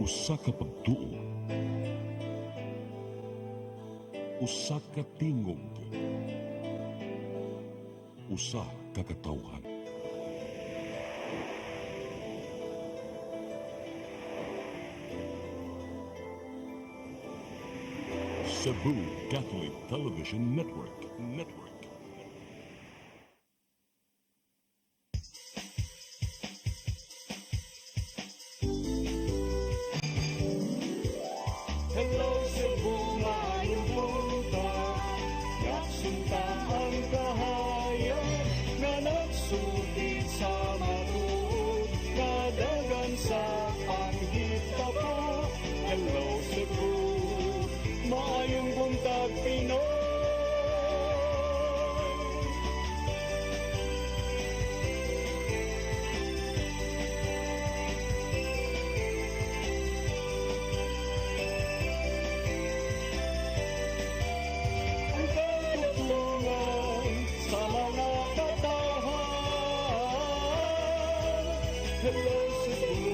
Usa ka pagtuo, usa ka tingog, usa ka katawhan. Cebu Catholic Television Network. Hello Cebu, maayong buntag. Yaksunta ang kahayag na nagsulit sa matuod, nadagan sa panghita pa. Hello Cebu, maayong buntag Pinoy. Ang pagtutulungan sa mga katawhan. Hello Cebu,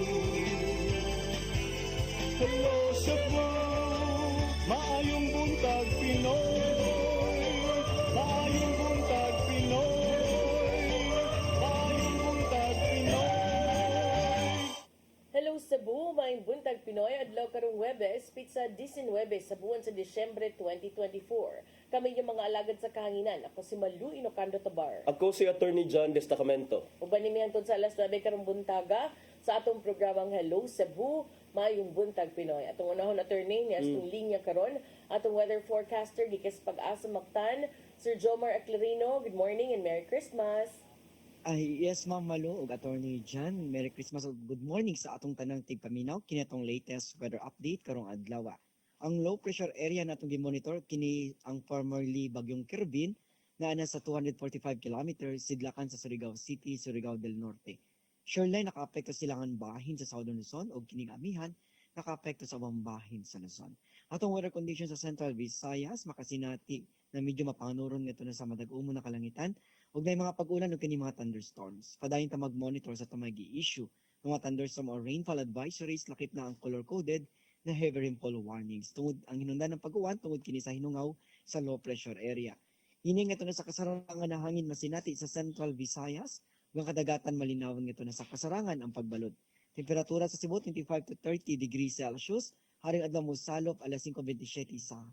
hello Cebu, maayong buntag Pinoy, maayong buntag Pinoy, maayong buntag Pinoy. Hello Cebu, maayong buntag Pinoy, adlaw karong Huwebes, pizza 19 sa buwan sa Disyembre 2024. Kami yung mga alagad sa kahanginan. Ako si Malu Inocando Tabar. Ako si Attorney John Destacamento. Uban ni miyang sa alas 9 karong buntaga sa atong programang Hello Cebu, maayong buntag Pinoy. Atong unahon attorney niya atong linya karon, atong weather forecaster gikas Pag-asa Mactan, Sir Jomar Aclarino. Good morning and Merry Christmas. Ay, yes, Ma'am Malu ug Attorney John. Merry Christmas ug good morning sa atong tanang tigpaminaw kini atong latest weather update karong adlaw. Ang low pressure area natong gi-monitor kini ang formerly bagyong Kervin na ana sa 245 kilometers sidlakan sa Surigao City, Surigao del Norte. Surely nakaapekto silangan bahin sa Southern Luzon ug kining amihan nakaapekto sa ubang bahin sa Luzon. Atong weather conditions sa Central Visayas makasinati na medyo mapanganuron nito na sa madag-umo na kalangitan ug nay mga pag-ulan ug kini mga thunderstorms. Padayon ta mag-monitor sa tamang gi-issue ng mga thunderstorm or rainfall advisories lakip na ang color-coded na heavy rainfall warnings tungod ang hinungdan ng pag-uwan tungod kini sa hinungaw sa low pressure area. Hining ito na sa kasarangan na hangin masinati sa Central Visayas ug ang kadagatan malinawon ito na sa kasarangan ang pagbalod. Temperatura sa Cebu 25 to 30 degrees Celsius, haring adlaw mo salop alas 5:27 sa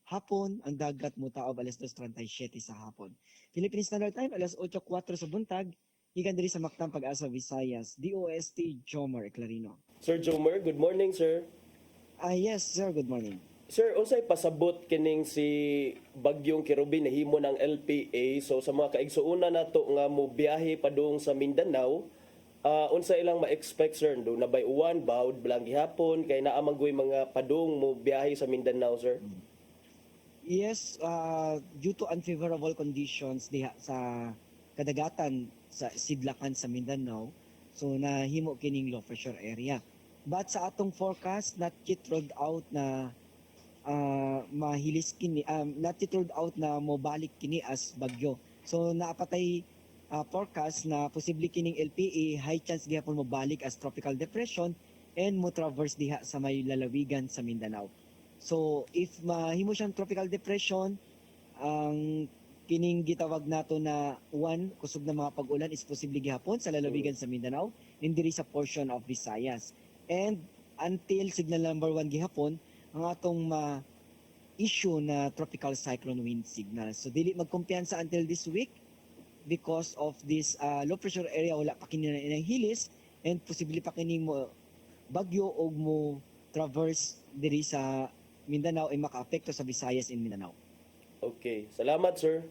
hapon, ang dagat mo taob alas 2:37 sa hapon. Philippine Standard Time alas 8:04 sa buntag, gikan diri sa Mactan Pag-asa Visayas, DOST Jomar Aclarino. Sir Jomer, good morning, sir. Yes, sir, good morning. Sir, unsay pasabot kining si Bagyong Kirubin nahimo ng LPA? So sa mga kaigsuuna nato nga mo biyahe padung sa Mindanao, unsa ilang ma-expect, sir? Do na bay uwan, bawod bilang gihapon kay naa man mga padung mo biyahe sa Mindanao, sir? Yes, due to unfavorable conditions diha sa kadagatan sa sidlakan sa Mindanao, so nahimo kining low pressure area. But sa atong forecast, not yet ruled out na mahilis kini, not yet ruled out na mobalik kini as bagyo. So naapatay forecast na posible kining LPA high chance gihapon mobalik as tropical depression and mo traverse diha sa may lalawigan sa Mindanao. So if mahimo siyang tropical depression, ang kining gitawag nato na one kusog na mga pag-ulan is posible gihapon sa lalawigan sa Mindanao and diri sa portion of Visayas. And until signal number 1 gihapon, ang atong issue na tropical cyclone wind signal. So dili magkumpiyansa until this week because of this low pressure area, wala pa kini na hilis and posible pa kini mo bagyo og mo traverse diri sa Mindanao ay makaapekto sa Visayas and Mindanao. Okay. Salamat, sir.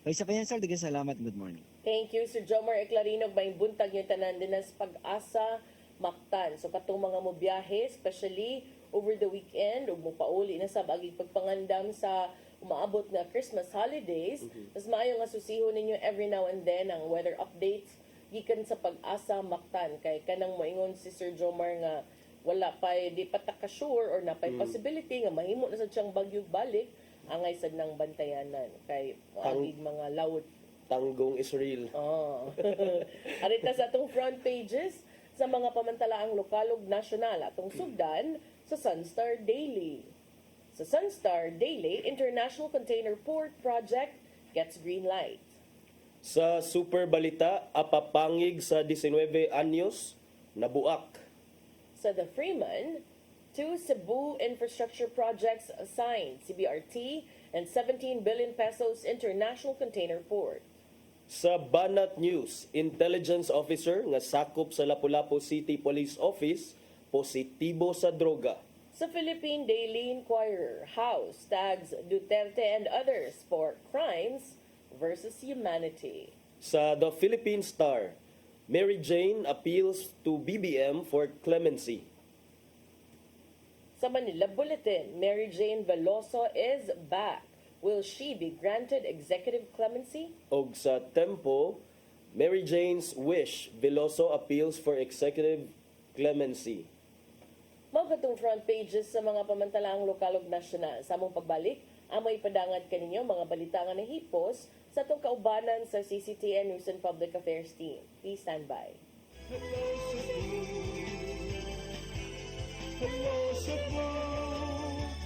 So isa pa yan, sir. Daghang salamat. Good morning. Thank you, Sir Jomar Aclarino. May buntag yung tanan din sa Pag-asa Mactan. So katong mga mo biyahe, especially over the weekend, ug mo pauli na sa baging pagpangandam sa umaabot nga Christmas holidays, mas maayo nga susihon ninyo every now and then ang weather updates gikan sa Pag-asa Mactan. Kay kanang moingon si Sir Jomar nga wala pa di pa ta ka-sure or na pa'y possibility nga mahimo na sa siyang bagyog balik, angay sad nang bantayanan kay agig mga lawot Tanggong Israel. Oh. Arita sa atong front pages sa mga pamantalaang lokal ug nasyonal atong sugdan sa Sunstar Daily. Sa Sunstar Daily, International Container Port Project gets green light. Sa Super Balita, apapangig sa 19 anyos, nabuak. Sa The Freeman, 2 Cebu infrastructure projects assigned, CBRT and 17 billion pesos International Container Port. Sa Banat News, intelligence officer nga sakop sa Lapu-Lapu City Police Office, positibo sa droga. Sa Philippine Daily Inquirer, House tags Duterte and others for crimes versus humanity. Sa The Philippine Star, Mary Jane appeals to BBM for clemency. Sa Manila Bulletin, Mary Jane Veloso is back. Will she be granted executive clemency? Og sa Tempo, Mary Jane's wish, Veloso appeals for executive clemency. Mao katong front pages sa mga pamantalaang lokal ug nasyonal. Sa among pagbalik, amay padangat kaninyo mga balita nga nahipos sa atong kaubanan sa CCTN News and Public Affairs team. Please stand by. Hello Cebu,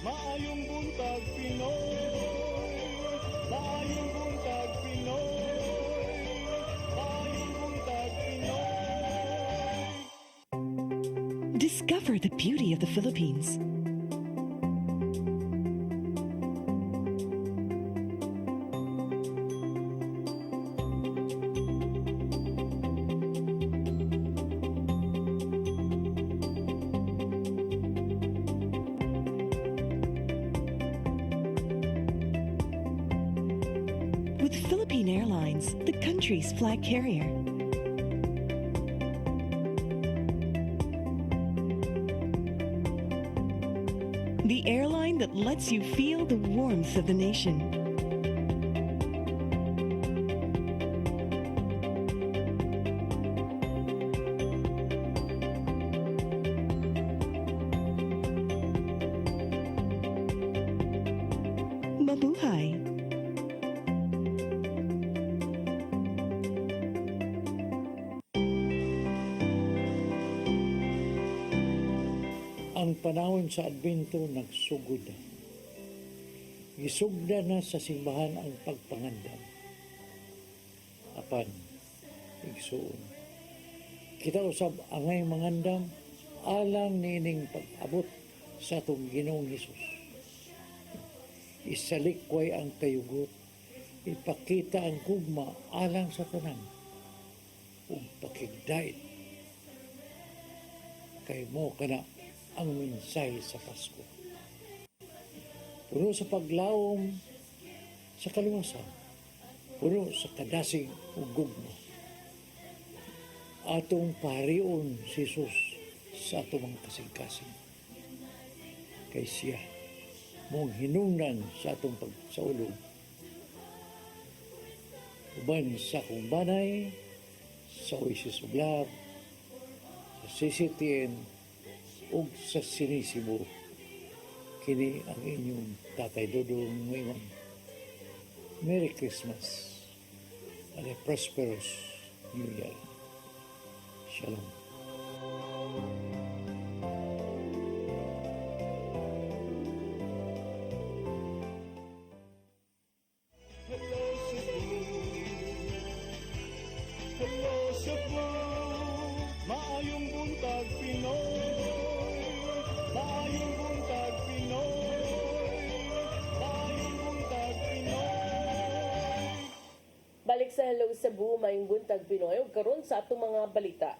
maayong buntag Pinoy. Maayong buntag Pinoy. Maayong buntag Pinoy. Discover the beauty of the Philippines. With Philippine Airlines, the country's flag carrier. The airline that lets you feel the warmth of the nation. Mabuhay! Ang panahon sa Adbento nagsugod na. Gisugda na sa simbahan ang pagpangandam. Apan, igsuon. Kita usab angay mangandam alang nining pag-abot sa atong Ginoong Hesus. Isalikway ang kayugot, ipakita ang gugma alang sa tanan, ug pakigdait. Kay mo kana ang mensahe sa Pasko. Puno sa paglawom sa kaluwasan, puno sa kadasig ug gugma. Atong parion si Jesus sa atong mga kasing-kasing. Kay siya mong hinungdan sa atong pagsaulog. Uban sa kong banay, sa Oasis of Love, sa CCTN, ug sa Sinisibo. Kini ang inyong Tatay Dodong ngayon. Merry Christmas and a prosperous New Year. Shalom. Hello Cebu. Hello Cebu, maayong buntag Pinoy. Maayong buntag Pinoy. Maayong buntag Pinoy. Balik sa Hello Cebu, mayong buntag Pinoy, ug karon sa atong mga balita.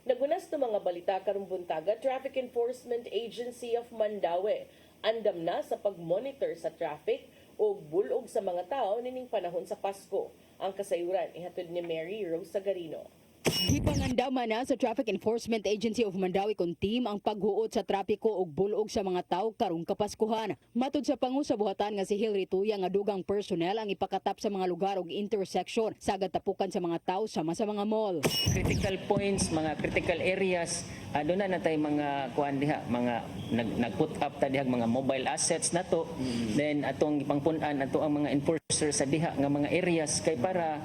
Nagunas to mga balita karong buntaga, Traffic Enforcement Agency of Mandaue andam na sa pag-monitor sa traffic o bulog sa mga tao nining panahon sa Pasko. Ang kasayuran ihatod ni Mary Rose Sagarino. Gipangandaman na sa Traffic Enforcement Agency of Mandaue kon team ang paghuot sa trapiko ug bulog sa mga tawo karong Kapaskuhan. Matud sa pangu sa buhatan nga si Hilary Tuya nga dugang personnel ang ipakatap sa mga lugar ug intersection sagad tapukan sa mga tawo sama sa mga mall. Critical points, mga critical areas, doon na natay mga kuan diha, mga nag-put up ta diha mga mobile assets nato. Then atong ipangpun-an ato ang mga enforcer sa diha nga mga areas kay para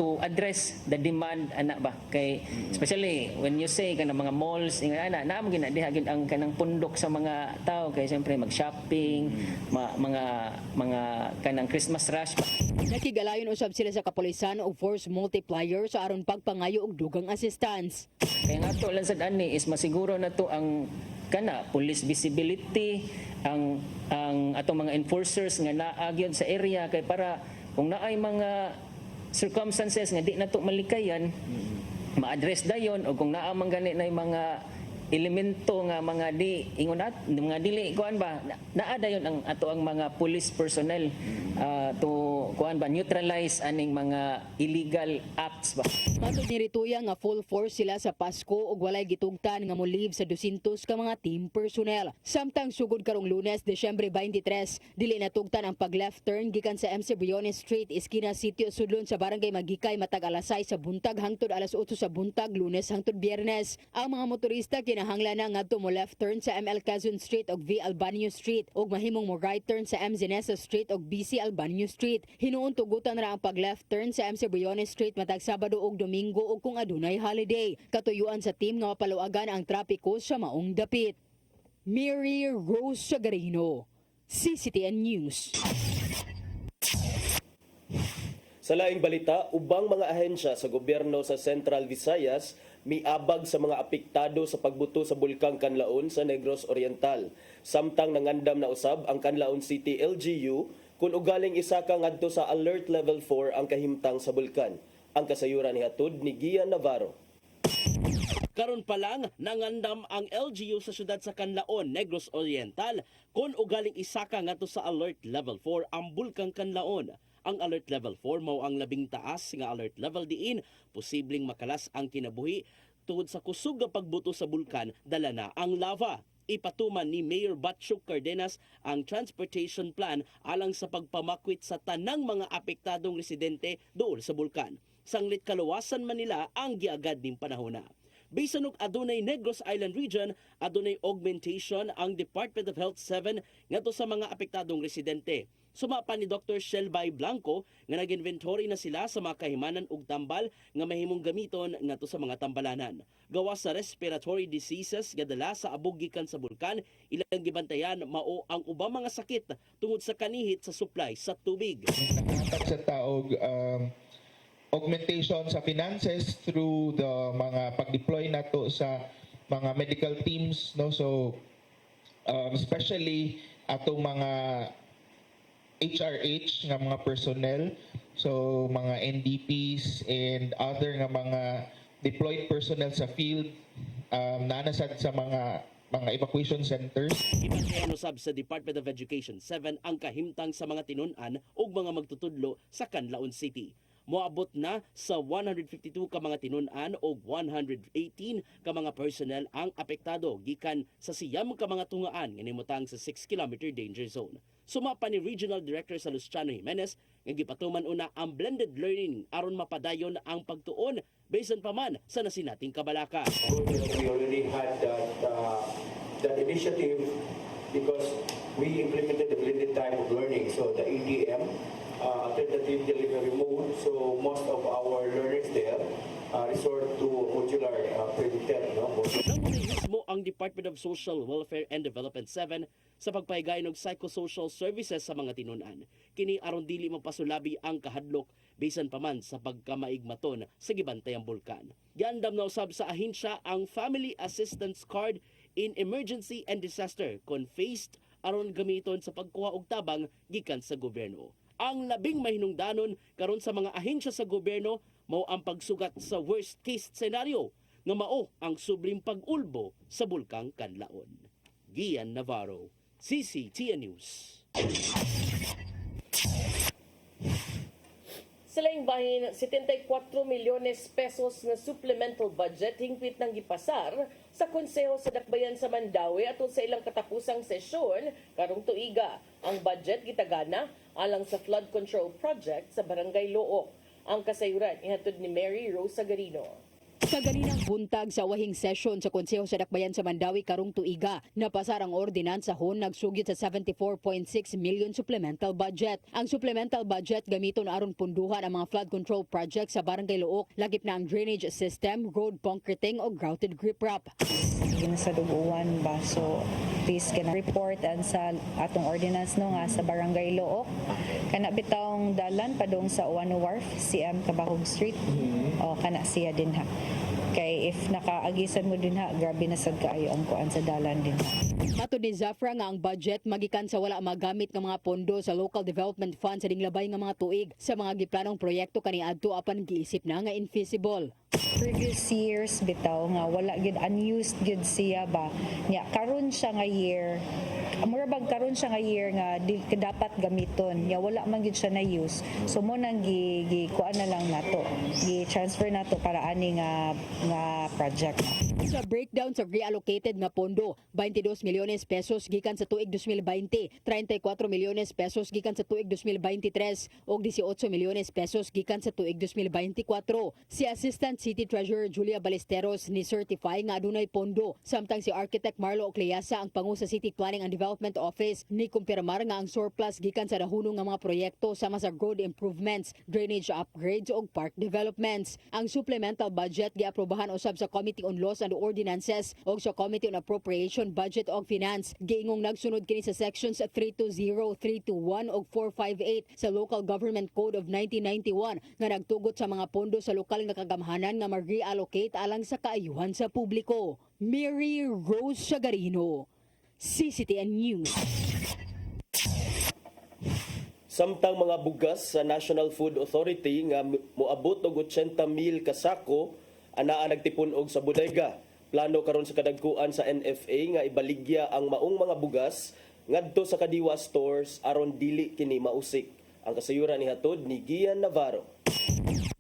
to address the demand ana ba kay especially when you say kanang mga malls ana na mo ginadiha gyud ang kanang pundok sa mga tao kay siyempre mag-shopping mga kanang Christmas rush. Nakigalayon usab sila sa kapulisan og force multiplier sa aron pagpangayo og dugang assistance. Kaya nga to lang sad ani is masiguro na to ang kana police visibility ang atong mga enforcers nga naa gyud sa area kay para kung naay mga circumstances nga di nato malikayan ma-address dayon o kung naa man gani na mga elemento nga mga di ingonat mga dili kuan ba naa dayon ang ato ang mga police personnel to kuan ba neutralize aning mga illegal acts ba. Matod ni Rituya nga full force sila sa Pasko ug walay gitugtan nga molib sa 200 ka mga team personnel. Samtang sugod karong Lunes, Desyembre 23, dili natugtan ang pag-left turn gikan sa MC Briones Street, iskina Sitio Sudlon sa Barangay Magikay matag alas 6 sa buntag hangtod alas 8 sa buntag Lunes hangtod Biyernes. Ang mga motorista kinahanglan na ngadto mo left turn sa ML Quezon Street ug V Albanio Street ug mahimong mo right turn sa M Zinesa Street ug BC Albanio Street. Hinuon tugutan ra ang pag-left turn sa MC Briones Street matag Sabado ug Domingo ug kung adunay holiday. Katuyuan sa team nga mapaluagan ang trapiko sa maong dapit. Mary Rose Sagarino, CCTN News. Sa laing balita, ubang mga ahensya sa gobyerno sa Central Visayas miabag sa mga apektado sa pagbuto sa bulkang Kanlaon sa Negros Oriental. Samtang nangandam na usab ang Kanlaon City LGU kung ugaling isa ka ngadto sa Alert Level 4 ang kahimtang sa bulkan. Ang kasayuran ni hatod ni Gian Navarro. Karon pa lang nangandam ang LGU sa syudad sa Kanlaon, Negros Oriental kung ugaling isa ka ngadto sa Alert Level 4 ang bulkang Kanlaon. Ang Alert Level 4 mao ang labing taas nga alert level diin posibleng makalas ang kinabuhi tungod sa kusog nga pagbuto sa bulkan dala na ang lava. Ipatuman ni Mayor Batchuk Cardenas ang transportation plan alang sa pagpamakwit sa tanang mga apektadong residente dool sa bulkan. Sanglit kaluwasan man nila ang giagad ning panahona. Bisan og adunay Negros Island Region, adunay augmentation ang Department of Health 7 ngadto sa mga apektadong residente. Sumapa ni Dr. Shelby Blanco nga nag-inventory na sila sa mga kahimanan ug tambal nga mahimong gamiton ngadto sa mga tambalanan. Gawas sa respiratory diseases nga dala sa abog gikan sa bulkan, ilang gibantayan mao ang ubang mga sakit tungod sa kanihit sa supply sa tubig. Nakahatag sa taog augmentation sa finances through the mga pag-deploy nato sa mga medical teams, no, so especially atong mga HRH nga mga personnel, so mga NDPs and other nga mga deployed personnel sa field, nanasad sa mga evacuation centers. Ibantayan usab sa Department of Education 7 ang kahimtang sa mga tinun-an ug mga magtutudlo sa Canlaon City. Moabot na sa 152 ka mga tinun-an o 118 ka mga personnel ang apektado gikan sa siyam ka mga tungaan nga nimutang sa 6-kilometer danger zone. Sumapa ni Regional Director sa Luciano Jimenez nga gipatuman una ang blended learning aron mapadayon ang pagtuon bisan pa man sa nasinating kabalaka. We already had that initiative because we implemented the blended type of learning, so the ADM, alternative delivery mode, so most of our learners there resort to modular printed. Nangunay mismo ang Department of Social Welfare and Development 7 sa pagpahigayon og psychosocial services sa mga tinunan. Kini aron dili mapasulabi ang kahadlok bisan pa man sa pagkamaigmaton sa gibantayang bulkan. Giandam na usab sa ahensya ang Family Assistance Card in Emergency and Disaster kon faced aron gamiton sa pagkuha og tabang gikan sa gobyerno. Ang labing mahinungdanon karon sa mga ahensya sa gobyerno mao ang pagsugat sa worst case scenario nga mao ang subling pag-ulbo sa bulkang Kanlaon. Gian Navarro, CCTN News. Sa laing bahin, 74 milyones pesos na supplemental budget hingpit ng gipasar sa Konseho sa Dakbayan sa Mandawi atol sa ilang katapusang sesyon karong tuiga. Ang budget gitagana alang sa flood control project sa Barangay Look. Ang kasayuran ihatod ni Mary Rose Sagarino. Sa ganinang buntag sa wahing session sa Konseho sa Dakbayan sa Mandawi karong tuiga, napasar ang ordinansahon nagsugid sa 74.6 million supplemental budget. Ang supplemental budget gamiton aron punduhan ang mga flood control project sa Barangay Luok, lagip na ang drainage system, road concreting o grouted riprap. Yun sa duguan ba, so please can report and sa atong ordinance no nga sa Barangay Luok kana bitawng dalan padung sa Uwano Wharf, CM Kabahog Street. O kana siya din ha. Kay if nakaagisan mo din ha, grabe na sad kaayo ang kuan sa dalan din ha. Matod ni Zafra nga ang budget magikan sa wala magamit ng mga pondo sa local development fund sa dinglabay nga mga tuig sa mga giplanong proyekto kaniadto apan giisip na nga infeasible. Previous years bitaw nga wala gid unused gid siya ba. Nya karon siya nga year. Mura bag karon siya nga year nga di dapat gamiton. Nya wala man gid siya na use. So mo nang gi kuan na lang nato. Gi-transfer nato para ani nga project. Sa breakdown sa reallocated nga pondo, 22 milyones pesos gikan sa tuig 2020, 34 milyones pesos gikan sa tuig 2023 ug 18 milyones pesos gikan sa tuig 2024. Si Assistant City Treasurer Julia Ballesteros ni certify nga adunay pondo, samtang si Architect Marlo Ocleasa ang pangu sa City Planning and Development Office ni kumpirmar nga ang surplus gikan sa dahunong nga mga proyekto sama sa road improvements, drainage upgrades ug park developments. Ang supplemental budget giaprobahan usab sa Committee on Laws and Ordinances ug sa Committee on Appropriation, Budget ug Finance. Giingong nagsunod kini sa sections 320, 321 ug 458 sa Local Government Code of 1991 nga nagtugot sa mga pondo sa lokal nga kagamhanan nga mag-reallocate alang sa kaayuhan sa publiko. Mary Rose Sagarino, CCTN News. Samtang mga bugas sa National Food Authority nga moabot og 80,000 ka sako anaa nagtipon og sa bodega. Plano karon sa kadagkuan sa NFA nga ibaligya ang maong mga bugas ngadto sa Kadiwa stores aron dili kini mausik. Ang kasayuran ni hatod ni Gian Navarro.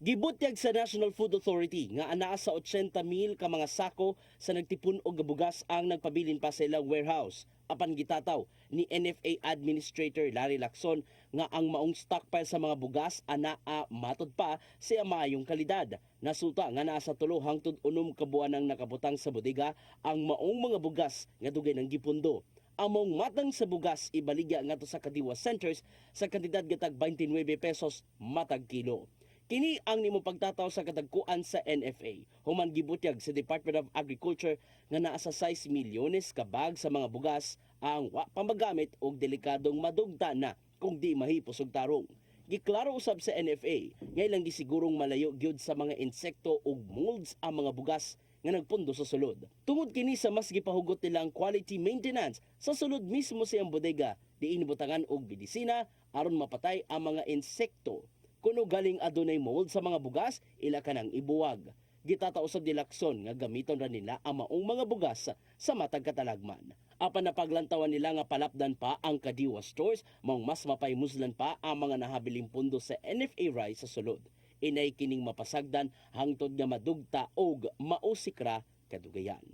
Gibutyag sa National Food Authority nga anaa sa 80,000 ka mga sako sa nagtipon og bugas ang nagpabilin pa sa ilang warehouse. Apan gitataw ni NFA Administrator Larry Lacson nga ang maong stockpile sa mga bugas anaa matod pa sa maayong kalidad. Nasuta nga naa sa 3 hangtod 6 ka buwan ang nakabutang sa bodega ang maong mga bugas nga dugay ng gipundo. Among matang sa bugas ibaligya ngadto sa Kadiwa Centers sa kantidad gatag 29 pesos matag kilo. Kini ang nimo pagtataw sa kadagkuan sa NFA. Human gibutyag sa Department of Agriculture nga naa sa 6 milyones ka bag sa mga bugas ang wa pa magamit og delikadong madugta na kung di mahipos og tarong. Giklaro usab sa NFA nga ilang gisigurong malayo gyud sa mga insekto ug molds ang mga bugas nga nagpundo sa sulod. Tungod kini sa mas gipahugot nila ang quality maintenance sa sulod mismo sa iyang bodega, diin butangan og medisina aron mapatay ang mga insekto. Kuno galing adunay mold sa mga bugas, ila ka nang ibuwag. Gitataw sa Dilakson nga gamiton ra nila ang maong mga bugas sa matag katalagman. Apan napaglantawan nila nga palapdan pa ang Kadiwa stores, maong mas mapaymuslan pa ang mga nahabiling pundo sa NFA rice sa sulod. Inay kining mapasagdan hangtod nga madugta og mausikra kadugayan.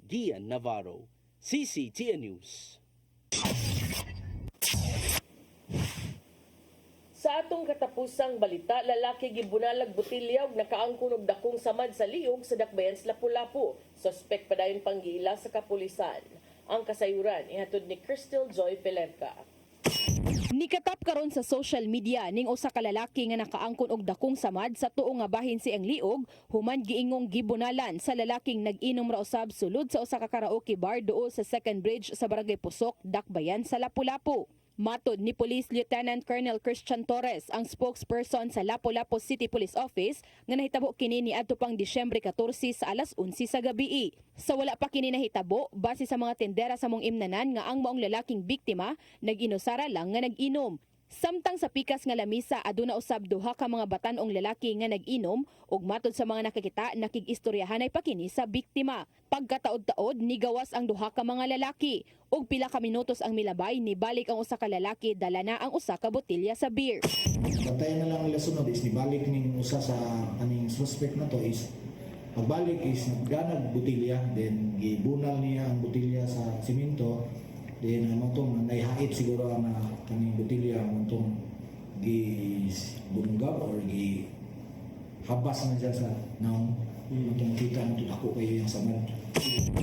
Gian Navarro, CCTN News. Sa atong katapusang balita, lalaki gibunalag botilya ug nakaangkon og dakong samad sa liog sa Dakbayan sa Lapu-Lapu. Suspect padayon panggiila sa kapulisan. Ang kasayuran ihatod ni Crystal Joy Pelenca. Nikatap karon sa social media ning usa ka lalaki nga nakaangkon og dakong samad sa tuo nga bahin siyang liog, human giingong gibunalan sa lalaking nag-inom ra usab sulod sa usa ka karaoke bar duol sa Second Bridge sa Barangay Pusok, Dakbayan sa Lapu-Lapu. Matod ni Police Lieutenant Colonel Christian Torres, ang spokesperson sa Lapu-Lapu City Police Office, nga nahitabo kini niadto pang Disyembre 14 sa alas 11 sa gabi. Sa wala pa kini nahitabo, base sa mga tendera sa mong imnanan nga ang maong lalaking biktima nag-inusara lang nga nag-inom. Samtang sa pikas nga lamisa aduna usab duha ka mga batan-ong lalaki nga nag-inom ug matod sa mga nakakita nakig-istoryahanay pa kini sa biktima. Pagkataod-taod nigawas ang duha ka mga lalaki ug pila ka minutos ang milabay nibalik ang usa ka lalaki dala na ang usa ka botelya sa beer. Bantayan na lang nila sunod is nibalik ning usa sa kaning suspect na to is pagbalik is nagganag botelya then gibunal niya ang botelya sa simento. Then among naihait siguro ang kaning botilya among gibunggab or gihabas na dyan sa naong. Matong kita na ako kayo yung samad.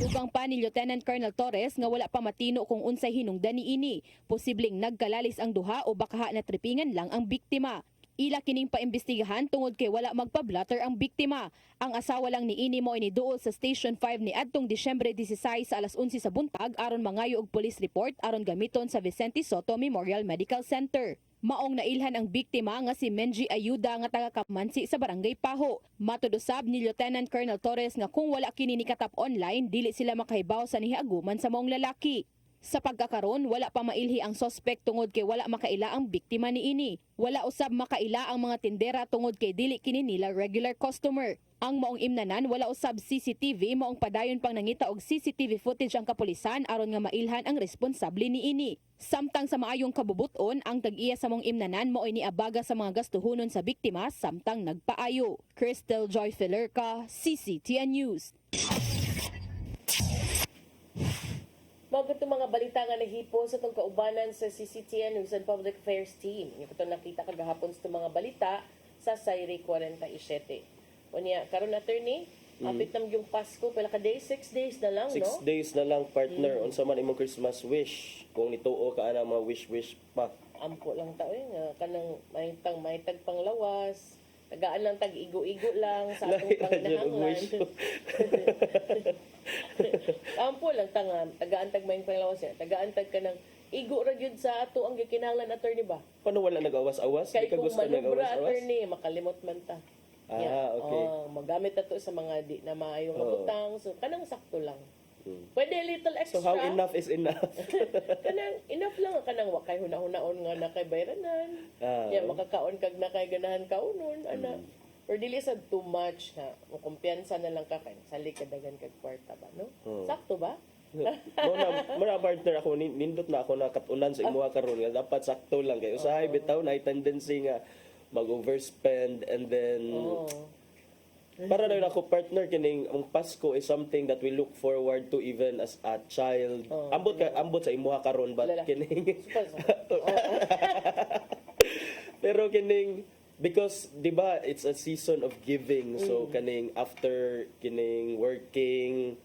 Dugang pa ni Lieutenant Colonel Torres nga wala pa matino kung unsay hinungdan niini. Posibleng nagkalalis ang duha o baka natripingan lang ang biktima. Ila kining paimbestigahan tungod kay wala magpa-blatter ang biktima. Ang asawa lang niini mo iniduol sa Station 5 ni adtong Disyembre 16 sa alas 11 sa buntag aron mangayo og police report aron gamiton sa Vicente Soto Memorial Medical Center. Maong nailhan ang biktima nga si Menji Ayuda nga taga Kamansi sa Barangay Paho. Matud usab ni Lieutenant Colonel Torres nga kung wala kini nikatap online dili sila makahibaw sa nihiaguman sa maong lalaki. Sa pagkakaron, wala pa mailhi ang sospek tungod kay wala makaila ang biktima niini. Wala usab makaila ang mga tindera tungod kay dili kini nila regular customer. Ang maong imnanan wala usab CCTV maong padayon pang nangita og CCTV footage ang kapulisan aron nga mailhan ang responsable niini. Samtang sa maayong kabubuton, ang tag-iya sa maong imnanan mao niabaga sa mga gastuhonon sa biktima samtang nagpaayo. Crystal Joy Filerca, CCTN News. Mga itong mga balita nga nahipo sa itong kaubanan sa CCTN News and Public Affairs Team. Yung ito nakita kagahapon sa itong mga balita sa Sayri 47. Unya, karon attorney, apit nam yung Pasko, pala ka days, 6 days na lang, 6 no? days na lang, partner. Unsa man imong Christmas wish? Kung nituo ka ana mga wish pa. Ampo lang tao nga, kanang mahitag panglawas, tagaan lang tag-igo-igo lang sa atong panginahanglan. Ampo lang tagaan tag may panglawas niya, tagaan tag ka ng igo ra gyud sa ato ang gikinahanglan attorney ba? Paano wala nag-awas-awas? Kay Di ka kung gusto manubra nag-awas-awas? attorney, makalimot man ta. Okay. Magamit ato sa mga di na maayong butang. So, kanang sakto lang. Hmm. Pwede a little extra. So how enough is enough? Kanang enough lang kanang wakay huna-hunaon nga na kay bayranan. Makakaon kag na kay ganahan kaunon ana. Or dili sa too much ha. Mo kumpiyansa na lang ka kay sali kadagan kag kwarta ba, no? Sakto ba? Muna partner ako nindot na ako nakatunan sa imuha karon nga dapat sakto lang kay usahay bitaw na tendency nga mag-overspend and then para na ako partner kining ang Pasko is something that we look forward to even as a child. Ambot sa imuha karon but kining pero kining because di ba it's a season of giving so kaning after kining working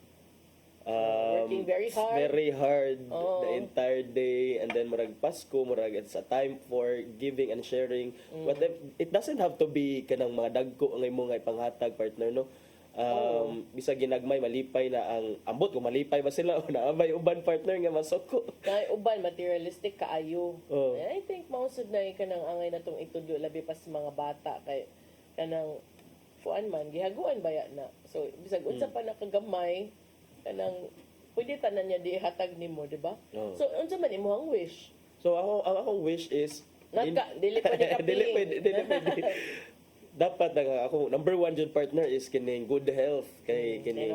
very hard the entire day and then murag Pasko murag it's a time for giving and sharing what it doesn't have to be kanang mga dagko ang imo nga ipanghatag partner no bisa ginagmay malipay na ang ambot kung malipay ba sila o naabay uban partner nga masoko kay uban materialistic kaayo and I think mausod na kanang angay natong itudyo labi pa sa mga bata kay kanang kuan man gihaguan baya na so bisag unsa pa nakagamay kanang pwede tanan niya di hatag nimo, di ba? So unsa man imong wish? So ang akong wish is dili pa ni dili pwede. Dapat nga ako number one jud partner is kining good health kay kining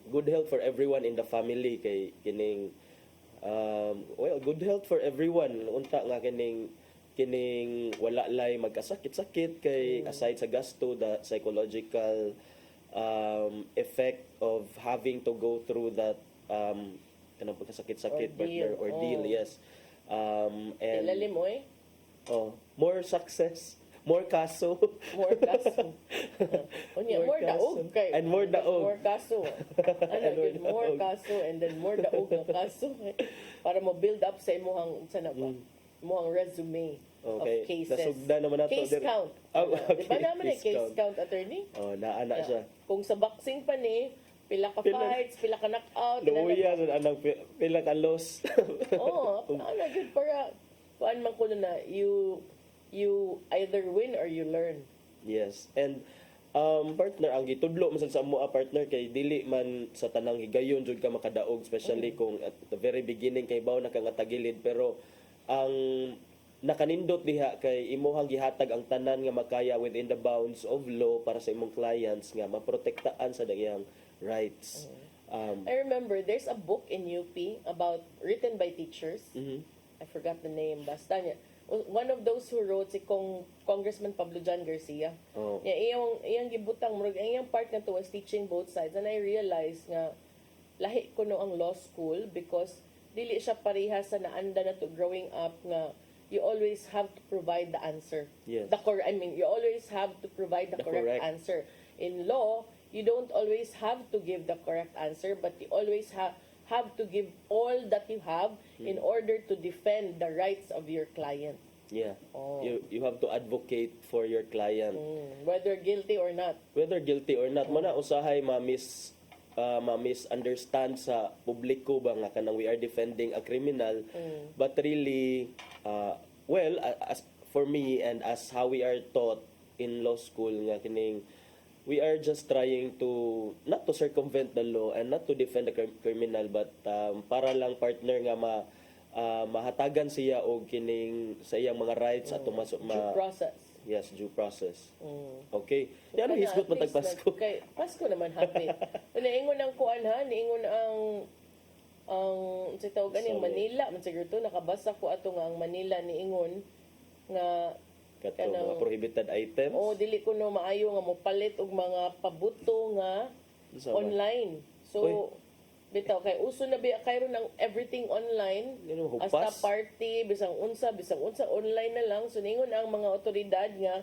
good health for everyone in the family kay kining good health for everyone unta nga kining wala lay magkasakit-sakit kay aside sa gasto the psychological effect of having to go through that kanang pagkasakit-sakit partner ordeal yes and ilalim more success more kaso more daog kay and more daog more kaso more kaso and then more daog nga kaso para mo build up sa imong imong resume of cases. Nasugda naman nato. Case count. Di ba naman case count, attorney? Naana siya. Kung sa boxing pa ni, pila ka fights, pila ka knockout. Luya, anang pila ka loss. Ana good para, kuan man ko na, you either win or you learn. Yes. And partner, ang gitudlo man sa mo partner kay dili man sa tanang higayon jud ka makadaog especially kung at the very beginning kay baw na ka nga tagilid pero ang nakanindot diha kay imuhang gihatag ang tanan nga makaya within the bounds of law para sa imong clients nga maprotektaan sa diyang rights. I remember there's a book in UP about written by teachers. I forgot the name. Basta niya. One of those who wrote si Congressman Pablo John Garcia. Iyang gibutang murag iyang part nga to was teaching both sides and I realized nga lahi ko no ang law school because dili siya pareha sa naanda na to growing up nga you always have to provide the answer. Yes. You always have to provide the correct answer. In law, you don't always have to give the correct answer, but you always have to give all that you have in order to defend the rights of your client. Yeah. Oh. You have to advocate for your client. Whether guilty or not. Whether guilty or not, mana usahay ma-misunderstand sa publiko ba nga kanang we are defending a criminal, but really as for me and as how we are taught in law school nga kining we are just trying to not to circumvent the law and not to defend the criminal, but para lang partner nga mahatagan siya og kining sa iyang mga rights at Due process. Yes, due process. Okay. So, Yan ang hisgot at least matag Pasko. Kay Pasko naman happy. Niingon ang kuan ha, niingon ang sa tawag ani Manila, man siguro to nakabasa ko ato nga ang Manila niingon nga Kato mga prohibited items. dili ko no maayo nga mopalit og mga pabuto nga Sa- online. So bitaw kay uso na biya kayro ng everything online. Ganun, hupas. Hasta party bisang unsa online na lang. So ningon ang mga otoridad nga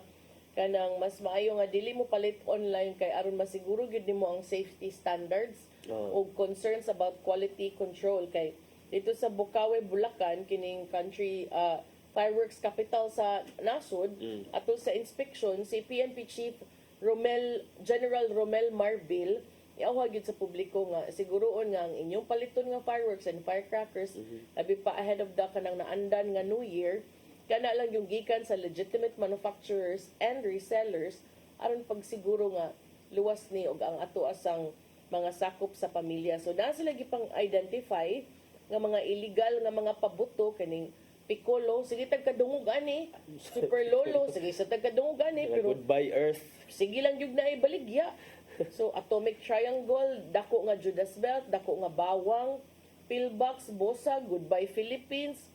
kanang mas maayo nga dili mo palit online kay aron masiguro gyud nimo ang safety standards o concerns about quality control kay dito sa Bukawe, Bulacan kining country fireworks capital sa nasod ato sa inspection si PNP Chief General Romel Marbil iawag yun sa publiko nga siguroon nga ang inyong paliton nga fireworks and firecrackers labi pa ahead of the kanang naandan nga New Year kana lang yung gikan sa legitimate manufacturers and resellers aron pagsiguro nga luwas ni og ang ato asang mga sakop sa pamilya. So na sila gipang identify nga mga illegal nga mga pabuto kaning Piccolo, sige tagkadungog ani, Super Lolo, sige sa tagkadungog ani, pero Goodbye Earth. sige lang jud na ibaligya. So Atomic Triangle, dako nga Judas Belt, dako nga Bawang, Pillbox, Bosa, Goodbye Philippines,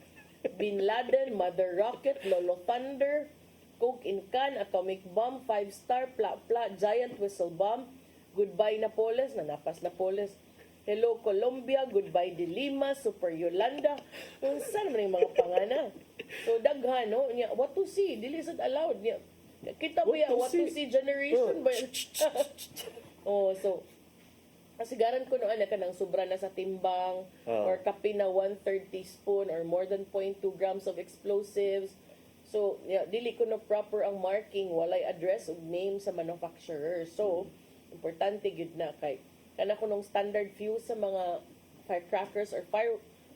Bin Laden, Mother Rocket, Lolo Thunder, Coke in Can, Atomic Bomb, 5-star, Pla Pla, Giant Whistle Bomb, Goodbye Napoles, nanapas Napoles, Hello Colombia, Goodbye de Lima, Super Yolanda. Kung saan man yung mga pangana. So daghan no, nya what to see, dili sad allowed nya. Kita ba ya what to see generation ba? So kasigaran ko noon na kanang sobra na sa timbang or kape na 1/3 teaspoon or more than 0.2 grams of explosives. So dili ko no proper ang marking, walay address ug name sa manufacturer. So importante gyud na kay kana kunong standard fuse sa mga firecrackers or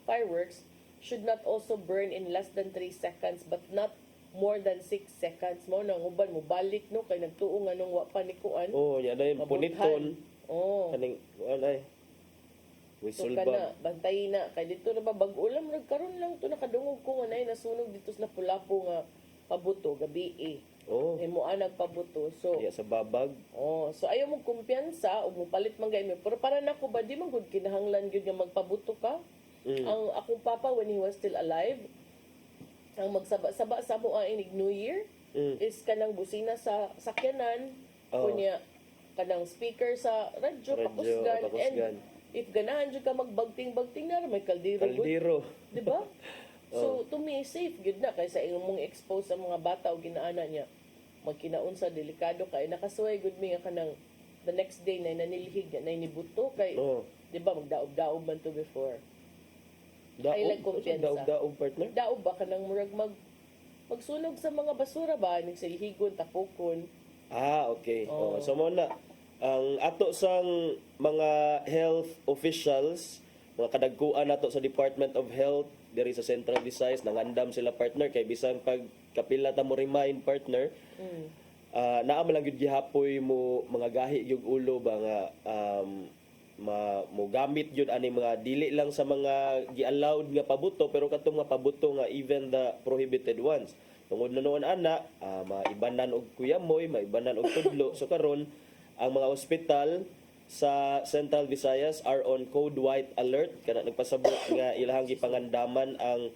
fireworks should not also burn in less than 3 seconds but not more than 6 seconds. Mo nang uban mo balik no kay nagtuo nga nung wa pa ni kuan. Yan na yung puniton. Kaning ay. So Whistle kana bomb. bantay na kay dito na ba bag-ulam nagkaroon lang to nakadungog ko nga nay nasunog dito sa Lapu-Lapu nga pabuto gabi mo anag pabuto. So sa babag. so ayaw mo kumpiyansa o mo palit man gaymi. Pero para nako ba di man gud kinahanglan gyud nga magpabuto ka? Ang akong papa when he was still alive, ang magsaba-saba sa mo inig New Year is kanang busina sa sakyanan, kunya kanang speaker sa radyo pakusgan and if ganahan jud ka magbagting-bagting na may kaldero. Di ba? So, to me, safe gud na kaysa imong expose sa mga bata o ginaana niya. Magkinaon sa delikado kay nakasuway gud mi nga kanang the next day na nanilhig na nibuto kay di ba magdaob-daob man to before. Ay lang kumpiyansa. Daob partner. Daob ba kanang murag magsunog sa mga basura ba ning silhigon tapokon. Okay. So mo na ang ato sang mga health officials, mga kadagkuan nato sa Department of Health diri sa Central Visayas nangandam sila partner kay bisan pag kapila ta mo remind partner naa man lang gyud gihapoy mo mga gahi gyud ulo ba nga mo gamit gyud ani mga dili lang sa mga gi-allowed nga pabuto pero katong mga pabuto nga even the prohibited ones tungod na noon ana maibanan og kuyamoy maibanan og tudlo so karon ang mga ospital sa Central Visayas are on code white alert kana nagpasabot nga ilahang gipangandaman ang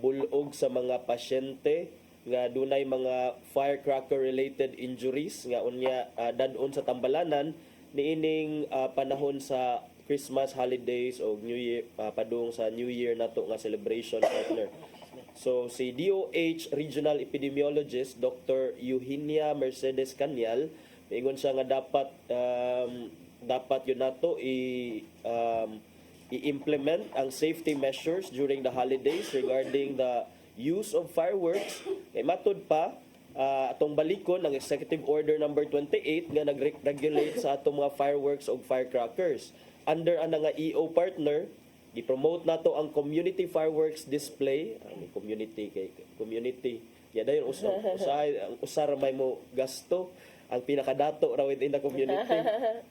bulog sa mga pasyente nga dunay mga firecracker related injuries nga unya dadon sa tambalanan niining panahon sa Christmas holidays o New Year padung sa New Year nato nga celebration partner. So si DOH Regional Epidemiologist Dr. Eugenia Mercedes Canyal Ingon siya nga dapat yun nato i-implement ang safety measures during the holidays regarding the use of fireworks. Kay matud pa, atong balikon ang Executive Order number 28 nga nag-regulate sa atong mga fireworks o firecrackers. Under ana nga EO partner, i-promote nato ang community fireworks display. Community. Ya dayon usara may mo gasto ang pinakadato raw within the community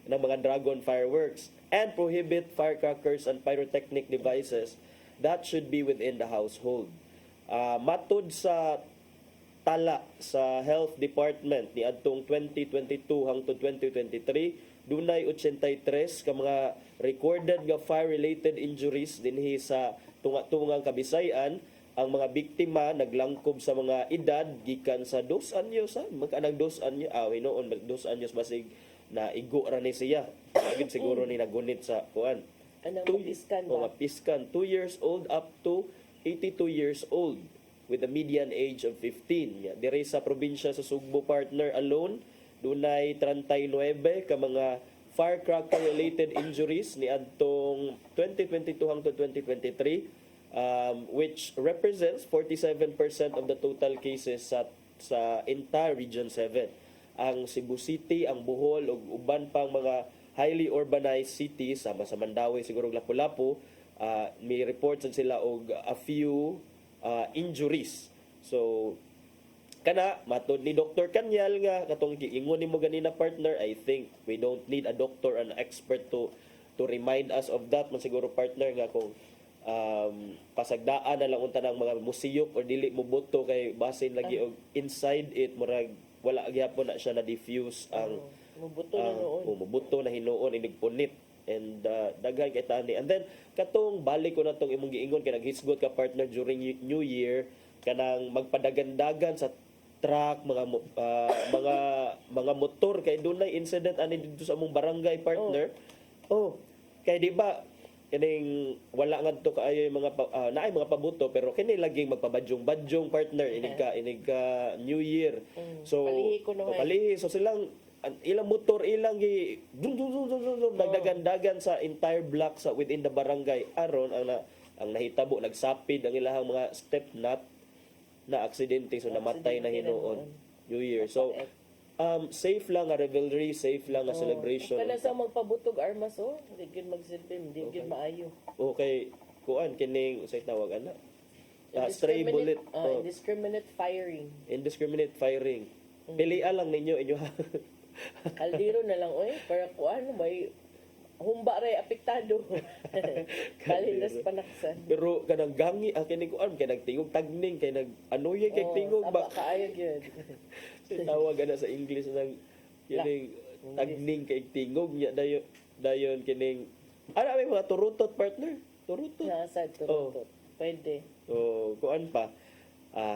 ng mga dragon fireworks, and prohibit firecrackers and pyrotechnic devices that should be within the household. Matud sa tala sa Health Department ni adtong 2022 hangtod 2023, dunay 83 ka mga recorded nga fire-related injuries dinhi sa tunga-tungang Kabisayan. Ang mga biktima naglangkob sa mga edad gikan sa 2 anyos magkanang 2 anyos noon 2 anyos basig na igo ra ni siya agad siguro ni nagunit sa kuan Anong mapiskan ba? Mapiskan 2 years old up to 82 years old with a median age of 15. Dire sa probinsya sa Sugbo partner alone, dunay 39 ka mga firecracker-related injuries ni adtong 2022 hangtod 2023, which represents 47% of the total cases sa entire Region 7. Ang Cebu City, ang Bohol, ug uban pang mga highly urbanized cities, sama sa Mandawi, siguro Lapu-Lapu, may reports sila og a few injuries. So, kana matod ni Dr. Kanyal nga katong giingon nimo ganina partner, I think we don't need a doctor and expert to remind us of that. Man siguro partner nga kung pasagdaan na lang unta ng mga musiyok or dili mo buto kay basin lagi og inside it murag wala gyapon na siya na diffuse ang mubuto na hinuon inig punit and daghan kay tani. And then katong balik ko na tong imong giingon kay naghisgot ka partner during New Year kanang magpadagandagan sa truck, mga motor kay dunay incident ani dito sa among barangay partner. Kay di ba kining wala ngadto kaayo yung mga naay mga pabuto pero kini laging magpabadyong partner inig ka New Year. So palihi so silang ilang motor ilang gi nagdagandagan sa entire block sa within the barangay aron ang nahitabo nagsapid ang ilang mga step nut na aksidente so namatay na hinuon New Year. So safe lang nga revelry, safe lang nga celebration. Kana sa magpabutog armas di gyud magsilbi, di gyud maayo. Okay, kuan kining usay tawag ana. Stray bullet. Indiscriminate firing. Indiscriminate firing. Pilian lang ninyo inyo. Kaldero na lang para kuan may humba ray apektado. Kalinas panaksan. Pero kanang gangi ang kining kuan kay nagtingog tagning kay anuye kay tingog ba kaayo gyud. Tawag ana sa English ng kining tagning kay tingog nya dayon kining ana may mga turutot partner nasa turutot pwede kuan pa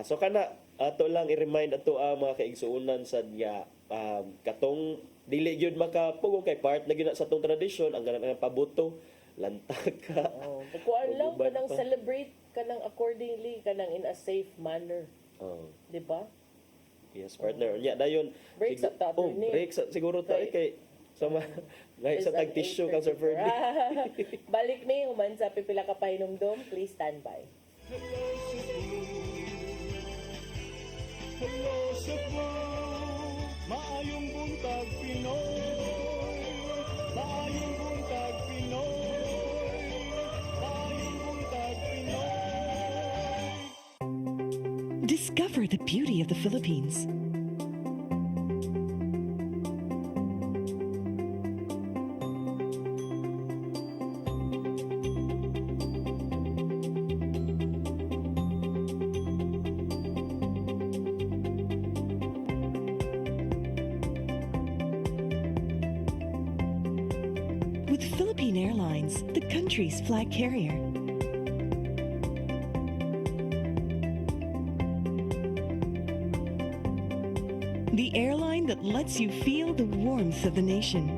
so kana ato lang i-remind ato ang mga kaigsuonan sad nga katong dili gyud makapugong kay part na gyud sa atong tradisyon ang ganang pabuto lantag ka kuan lang kanang celebrate kanang accordingly kanang in a safe manner di ba? Yes, partner. Dayon break sa attorney. Break sa siguro ta kay sama ngay sa tag tissue ka Sir Ferdy. Balik mi human sa pipila ka pahinumdom, please stand by. Hello Cebu, maayong buntag Pinoy. Maayong buntag Pinoy. Maayong buntag Pinoy. Discover the beauty of the Philippines. With Philippine Airlines, the country's flag carrier. The airline that lets you feel the warmth of the nation.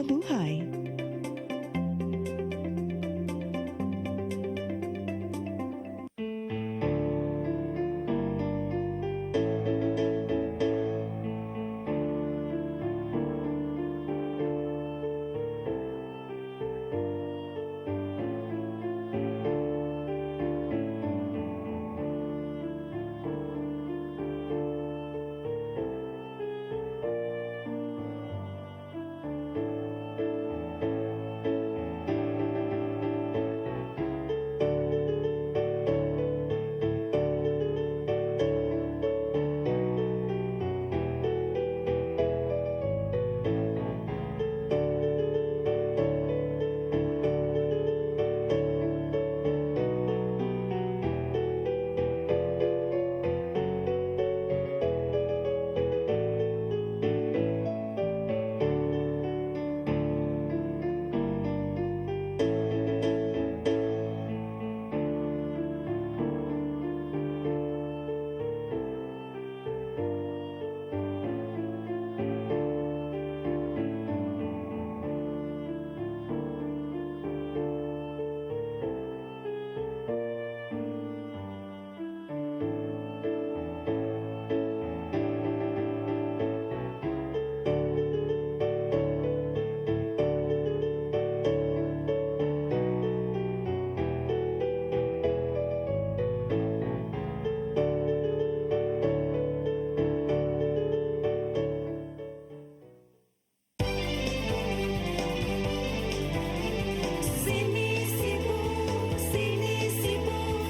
buhay.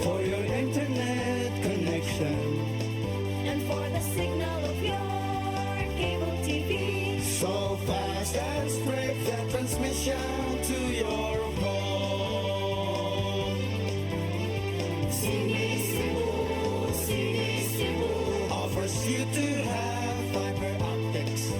For your internet connection and for the signal of your cable TV. so fast and straight the transmission to your home. Sini Cebu Offers you to have fiber optics.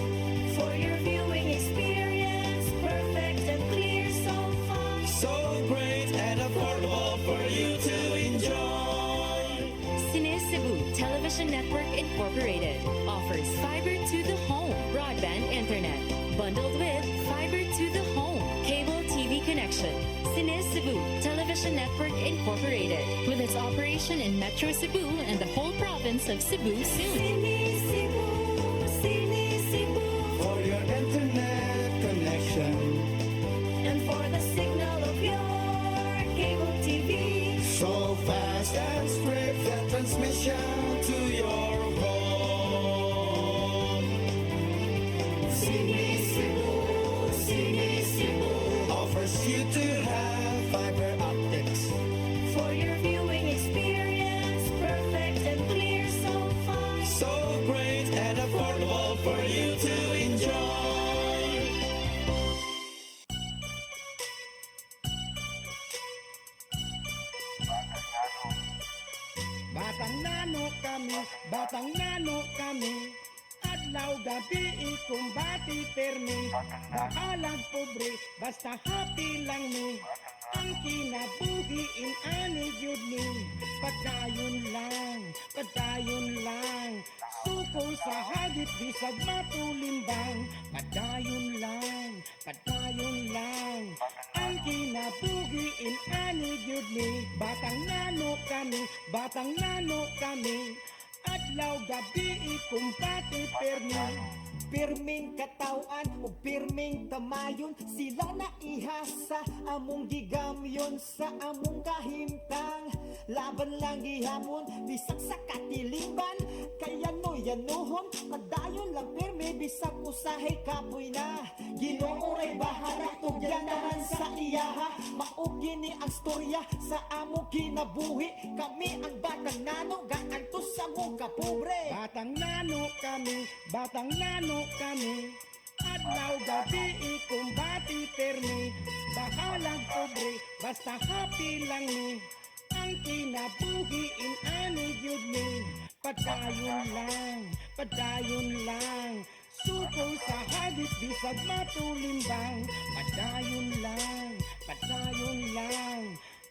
for your viewing experience, perfect and clear so far. So great and affordable for you to enjoy. Cine Cebu Television Network Incorporated offers fiber to the home broadband internet bundled with fiber to the home cable TV connection. Cine Cebu Television Network Incorporated with its operation in Metro Cebu and the whole province of Cebu soon. Sini Cebu For your internet connection and for the signal of your cable TV. so fast and straight the transmission to your home. Sini Cebu Offers you to have fiber optics. for your viewing experience, perfect and clear so far. So great and affordable for you to enjoy. Batang nano kami, adlaw gabi ikumbati permi, bahalag pobre, basta happy lang mi, ang kinabuhiin ani gyud ni, pagdayon lang, suko sa hagit bisag matulimbang, pagdayon lang, ang kinabuhiin ani gyud ni, batang nano kami, adlaw gabi ikumpati permi. Pirming katawan o pirming tamayon, sila na ihasa among gigamyon sa among kahimtang. Laban lang gihamon, bisag sa katiliban, kaya no yanuhon, padayon lang pirmi, bisag usahay kapoy na. Ginoo ray bahala, tugyan naman sa iyaha, maugini ang storya sa among kinabuhi. Kami ang batang nano, gaanto sa mong kapobre. Batang nano kami, adlaw gabi ikumbati permi, bahalang pobre, basta happy lang ni, ang kinabuhiin ani gyud ni, padayon lang, suko sa hagit bisag matulimbang, padayon lang,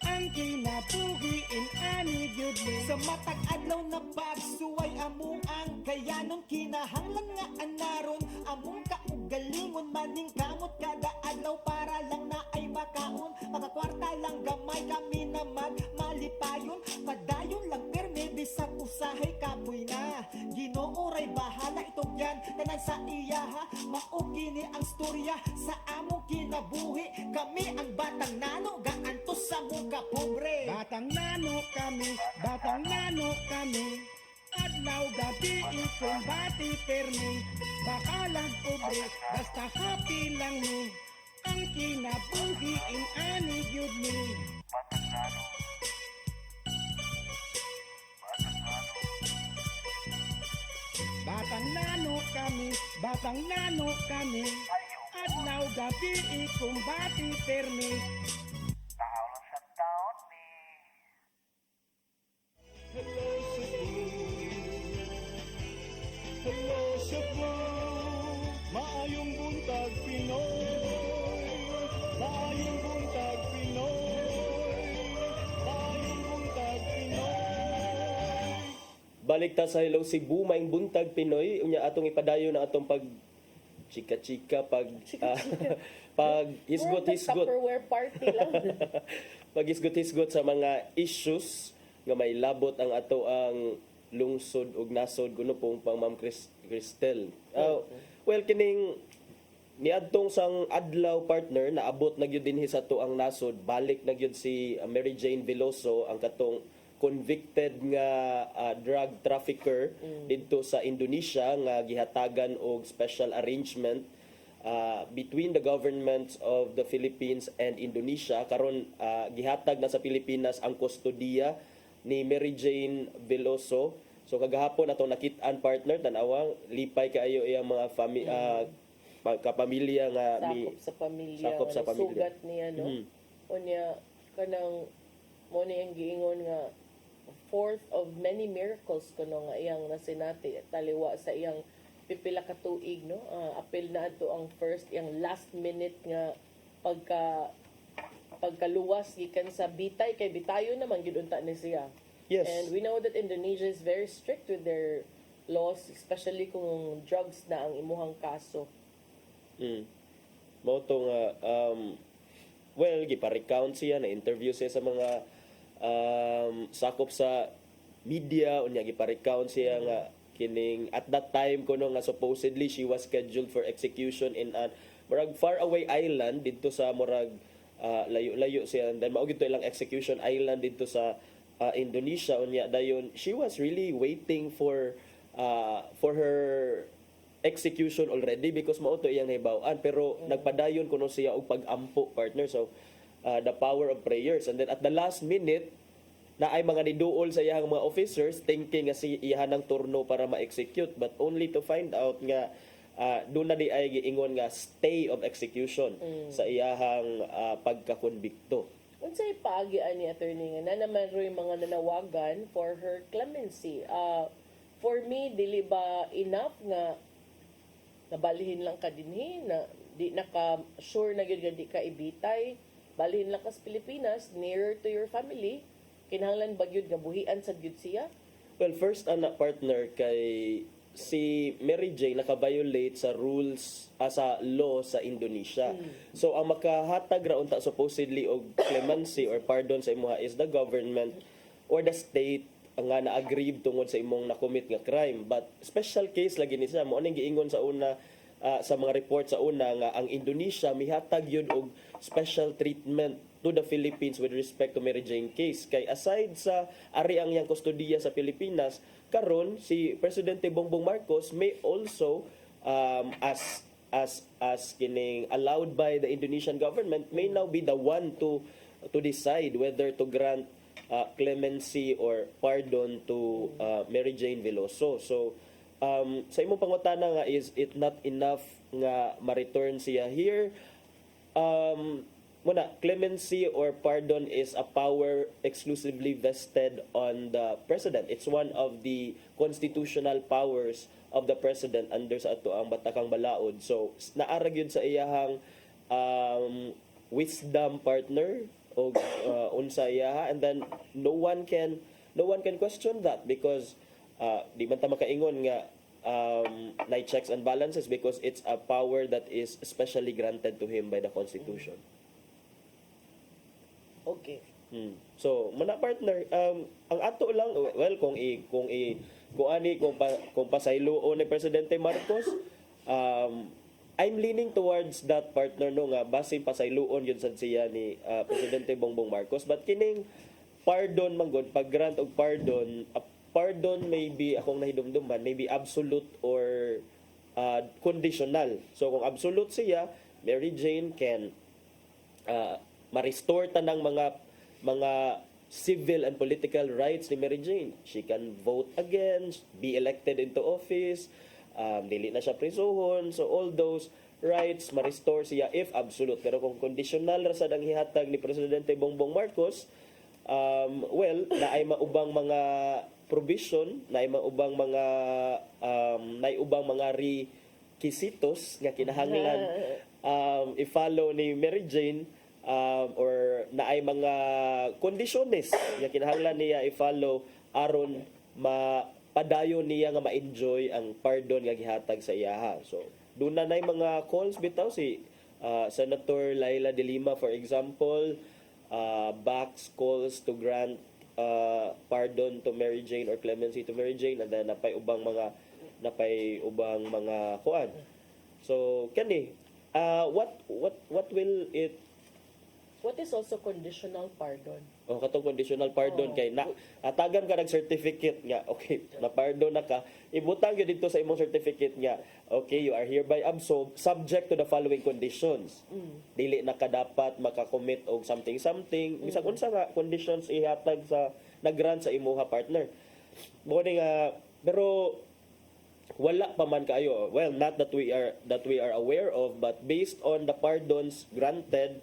ang kinabuhiin ani gyud ni. So Sa matag adlaw na pagsuway among ang kayanon, kinahanglan nga anaron among kaugalingon, maning kamot kada adlaw para lang na ay makaon. Makakwarta lang gamay kami na magmalipayon, padayon lang perme bisag usahay kapoy na. Ginoo ray bahala itugyan tanan sa iyaha, mao kini ang storya sa among kinabuhi. Kami ang batang nano gaantos sa mga pobre. Batang nano kami, adlaw gabi ikumbati permi, bakalag pobre basta happy lang ni, ang kinabuhi in ani gyud ni. Batang nano kami, adlaw gabi ikumbati permi. Hello Cebu, maayong buntag Pinoy, maayong buntag Pinoy, maayong buntag Pinoy. Balik ta sa Hello Cebu, maing buntag Pinoy, unya atong ipadayon na atong pag chika-chika, pag pag hisgot-hisgot. Tupperware party lang. Pag hisgot-hisgot sa mga issues nga may labot ang ato ang lungsod ug nasod kuno pong pang Ma'am Cristel. Well, kining niadtong sang adlaw partner naabot na gyud dinhi sa to ang nasod, balik na gyud si Mary Jane Veloso, ang katong convicted nga drug trafficker didto sa Indonesia nga gihatagan og special arrangement between the governments of the Philippines and Indonesia. Karon gihatag na sa Pilipinas ang kustodiya ni Mary Jane Veloso. So kagahapon atong nakit-an partner tanawang lipay kaayo iyang mga kapamilya nga sakop sa pamilya. Sugat niya no. Unya kanang mo ni ang giingon nga fourth of many miracles kuno nga iyang nasinati taliwa sa iyang pipila ka tuig no. Apil na ato ang first iyang last minute nga pagkaluwas gikan sa bitay kay bitayo naman gyud unta ni siya. Yes. And we know that Indonesia is very strict with their laws, especially kung drugs na ang imuhang kaso. Mao to nga well gipa-recount siya na interview siya sa mga sakop sa media, unya gipa-recount siya nga kining at that time kuno nga supposedly she was scheduled for execution in a murag far away island didto sa murag layo-layo siya, and then mao gito ilang execution island didto sa Indonesia. Unya dayon she was really waiting for her execution already because mao to iyang nahibaw-an, pero nagpadayon kuno siya og pag-ampo partner. So the power of prayers, and then at the last minute na ay mga niduol sa iyang mga officers thinking nga si iyahan ng turno para ma-execute, but only to find out nga doon na di ay giingon nga stay of execution sa iyahang pagkakonbikto. Unsay paagian ni attorney nga na naman ro yung mga nanawagan for her clemency. For me dili ba enough nga nabalhin lang ka dinhi na di naka sure na gyud nga di ka ibitay, balhin lang ka sa Pilipinas nearer to your family, kinahanglan ba gyud nga buhian sa gyud siya? Well, first anak partner kay si Mary Jane naka-violate sa rules sa law sa Indonesia. So ang makahatag ra unta supposedly og clemency or pardon sa imuha is the government or the state nga na-agree tungod sa imong nakomit nga crime. But special case lagi ni siya mo aning giingon sa una sa mga report sa una nga ang Indonesia mihatag yun og special treatment to the Philippines with respect to Mary Jane case. Kay aside sa ari ang yang kustodiya sa Pilipinas, karon si Presidente Bongbong Marcos may also as kining allowed by the Indonesian government may now be the one to decide whether to grant clemency or pardon to Mary Jane Veloso. So sa imong pangutana nga is it not enough nga ma-return siya here? Muna, clemency or pardon is a power exclusively vested on the president. It's one of the constitutional powers of the president under sa ato ang Batakang Balaod. So, naarag yun sa iyahang wisdom partner o unsa iyaha, and then no one can no one can question that because di man ta makaingon nga na checks and balances because it's a power that is specially granted to him by the Constitution. Okay. So, mana partner, ang ato lang, well, kung pasayloon ni Presidente Marcos, I'm leaning towards that partner no nga base pasayloon yun sad siya ni Presidente Bongbong Marcos, but kining pardon man gud, pag grant og pardon, pardon maybe akong nahidumduman, maybe absolute or conditional. So kung absolute siya, Mary Jane can ma-restore tanang mga civil and political rights ni Mary Jane. She can vote again, be elected into office, dili na siya prisuhon. So all those rights ma-restore siya if absolute. Pero kung conditional ra sad ang hihatag ni Presidente Bongbong Marcos, well, naay maubang mga provision, naay maubang mga requisitos nga kinahanglan i-follow ni Mary Jane, or naay mga kondisyones nga kinahanglan niya i-follow aron mapadayon niya nga ma-enjoy ang pardon nga gihatag sa iyaha. So, doon na mga calls bitaw si Senator Laila De Lima, for example, backs calls to grant pardon to Mary Jane or clemency to Mary Jane, and then napay ubang mga kuan. So, kani what will it What is also conditional pardon? katong conditional pardon kay atagan ka ng certificate nga okay na pardon na ka, ibutang gyud dito sa imong certificate nga okay, you are hereby absolved subject to the following conditions. Dili na ka dapat makakommit og something bisag unsa nga conditions ihatag sa nag-grant sa imuha partner. Mo nga pero wala pa man kayo, well, not that we are aware of, but based on the pardons granted,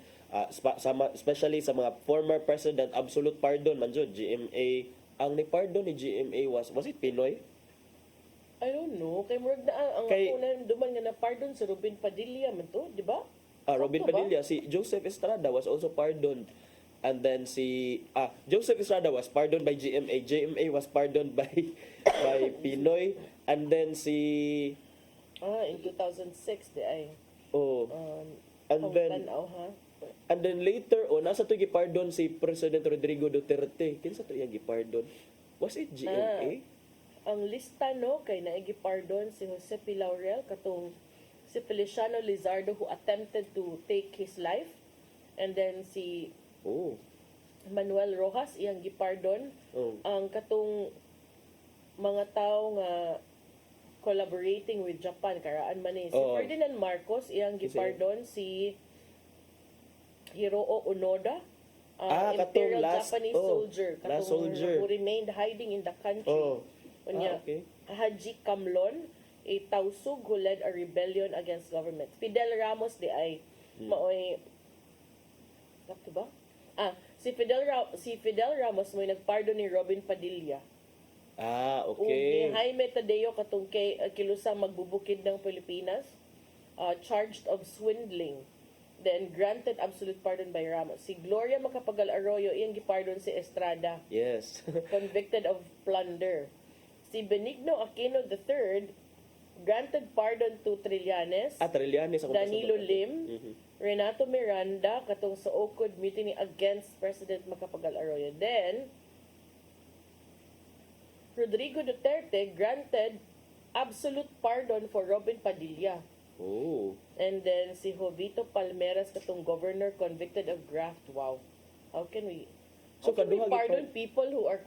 especially sa mga former president, absolute pardon man jud, GMA, ang ni pardon ni GMA was it Pinoy? I don't know. Kay murag na ang Kay- ako na duman nga na pardon si Robin Padilla man to, di ba? Robin Sakto ba? Padilla, si Joseph Estrada was also pardoned. And then Joseph Estrada was pardoned by GMA. GMA was pardoned by Pinoy. And then in 2006 di ay. And then later on, nasa to gipardon si President Rodrigo Duterte. Kinsa to iya gipardon? Was it GMA? Ang lista no kay naigi pardon si Jose P. Laurel katong si Feliciano Lizardo who attempted to take his life, and then si Manuel Rojas iyang gipardon. Ang katong mga tao nga collaborating with Japan karaan man si Ferdinand Marcos iyang gipardon, si Hiroo Onoda, katong Imperial last Japanese soldier, last katong soldier who remained hiding in the country. Unya, okay. Haji Kamlon, a Tausug who led a rebellion against government. Fidel Ramos di ay maoy sakto ba? Si Fidel Ramos mo'y nagpardon ni Robin Padilla. Okay. Ni Jaime Tadeo katong kilusang magbubukid ng Pilipinas, charged of swindling, then granted absolute pardon by Ramos. Si Gloria Macapagal Arroyo, iyang gipardon si Estrada, Yes. convicted of plunder. Si Benigno Aquino III, granted pardon to Trillanes, Trillanes ako Danilo Lim, Renato Miranda, katong sa Ocod mutiny against President Macapagal Arroyo. Then, Rodrigo Duterte granted absolute pardon for Robin Padilla. And then si Jovito Palmeras katong governor convicted of graft. Wow. How can we pardon people who are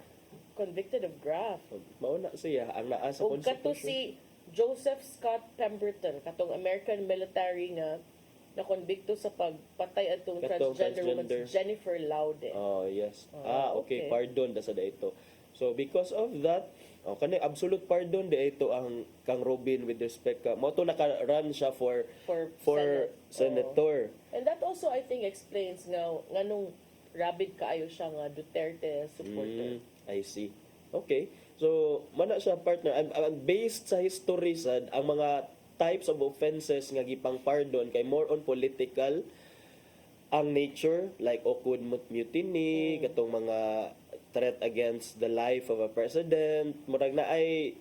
convicted of graft? Mauna siya ang naa sa Ug kato Constitution. si Joseph Scott Pemberton katong American military nga na konbikto sa pagpatay atong transgender woman si Jennifer Laude. Yes. Okay. Pardon da sa ito. So because of that, kani absolute pardon di ito ang kang Robin with respect ka mo to naka-run siya for senator. And that also I think explains nganong rabid kaayo siya nga Duterte supporter. I see. Okay. So, mana siya partner. Ang based sa history sad, ang mga types of offenses nga gipang pardon kay more on political ang nature, like Ocud mutiny, katong mga threat against the life of a president. Murag na ay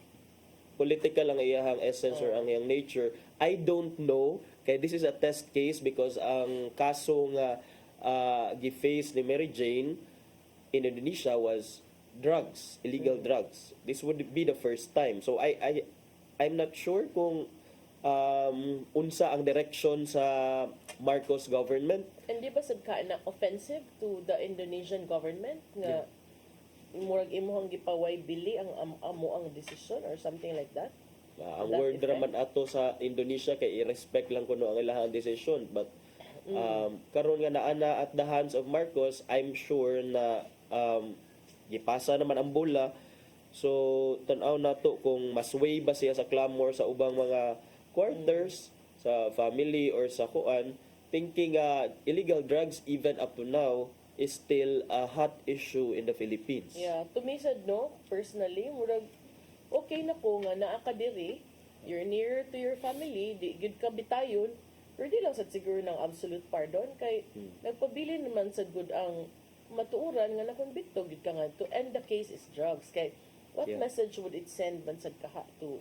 political ang iyahang essence or ang iyang nature. I don't know. Kaya this is a test case because ang kaso nga gi-face ni Mary Jane in Indonesia was drugs, illegal drugs. This would be the first time. So I'm not sure kung unsa ang direction sa Marcos government. And di ba sad ka na offensive to the Indonesian government nga murag imong gipaway bili ang amo ang decision or something like that? Ang That word effect? raman ato sa Indonesia kay i-respect lang kuno ang ilahang decision, but karon nga naana at the hands of Marcos, I'm sure na gipasa naman ang bola. So tan-aw nato kung masway ba siya sa clamor sa ubang mga quarters, sa family or sa kuan, thinking illegal drugs even up to now is still a hot issue in the Philippines. Yeah, tumisad no, personally, murag okay na ko nga naa ka diri, you're nearer to your family, di gid ka bitayon, pero di lang sad siguro ng absolute pardon kay nagpabili naman sad good ang matuuran nga nakonbikto gid ka nga to end the case is drugs. Kay what Yeah. message would it send man sad kaha to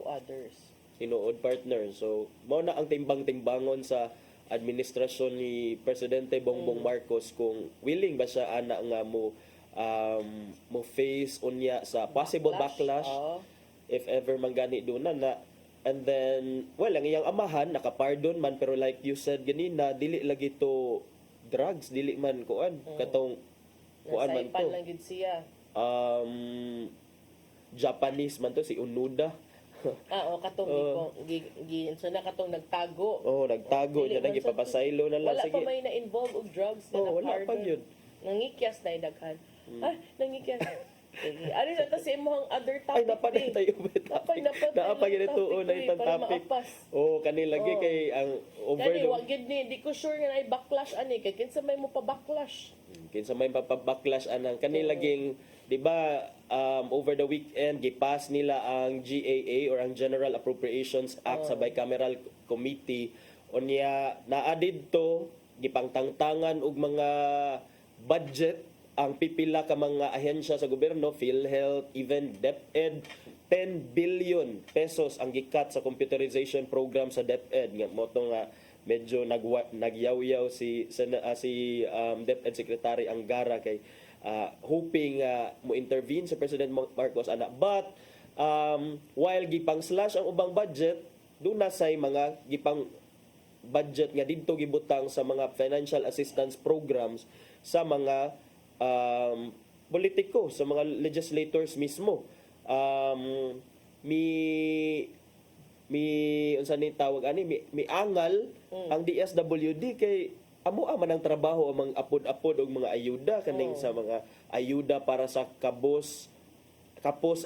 others? Tinuod partner. So mao na ang timbang-timbangon sa administrasyon ni Presidente Bongbong Marcos kung willing ba siya ana nga mo face unya sa possible backlash if ever man gani do na. And then well ang iyang amahan nakapardon man, pero like you said ganina dili lagi to drugs, dili man kuan katong kuan man Nasaipan to lang gid siya. Japanese man to si Unoda. Katong so na katong nagtago. Nagtago niya nang ipapasaylo na lang. Wala pa may na-involve og drugs na wala pa yun. Nangikyas na daghan. Nangikyas. Sige. Ano sa kasi imong other topic? Ay, napanay tayo ba topic? Naapagin na itong topic. Kanila lagi kay ang Kani, overdose. wag gid ni, di ko sure nga na backlash ani kay kinsa may mo pa backlash. Kinsa may papabacklash anang kanila laging, di ba, over the weekend gipass nila ang GAA or ang General Appropriations Act sa Bicameral Committee. Unya naa didto gipangtangtangan og mga budget ang pipila ka mga ahensya sa gobyerno, PhilHealth, even DepEd, 10 billion pesos ang gikat sa computerization program sa DepEd. Nga mo to nga medyo nagyaw-yaw si DepEd Secretary Angara kay hoping mo intervene sa President Marcos ana. But while gipang slash ang ubang budget, do na say mga gipang budget nga didto gibutang sa mga financial assistance programs sa mga politiko, sa mga legislators mismo. Unsa ni tawag ani mi angal ang DSWD kay amo man ang trabaho ang mga apod-apod og mga ayuda kaning sa mga ayuda para sa kapos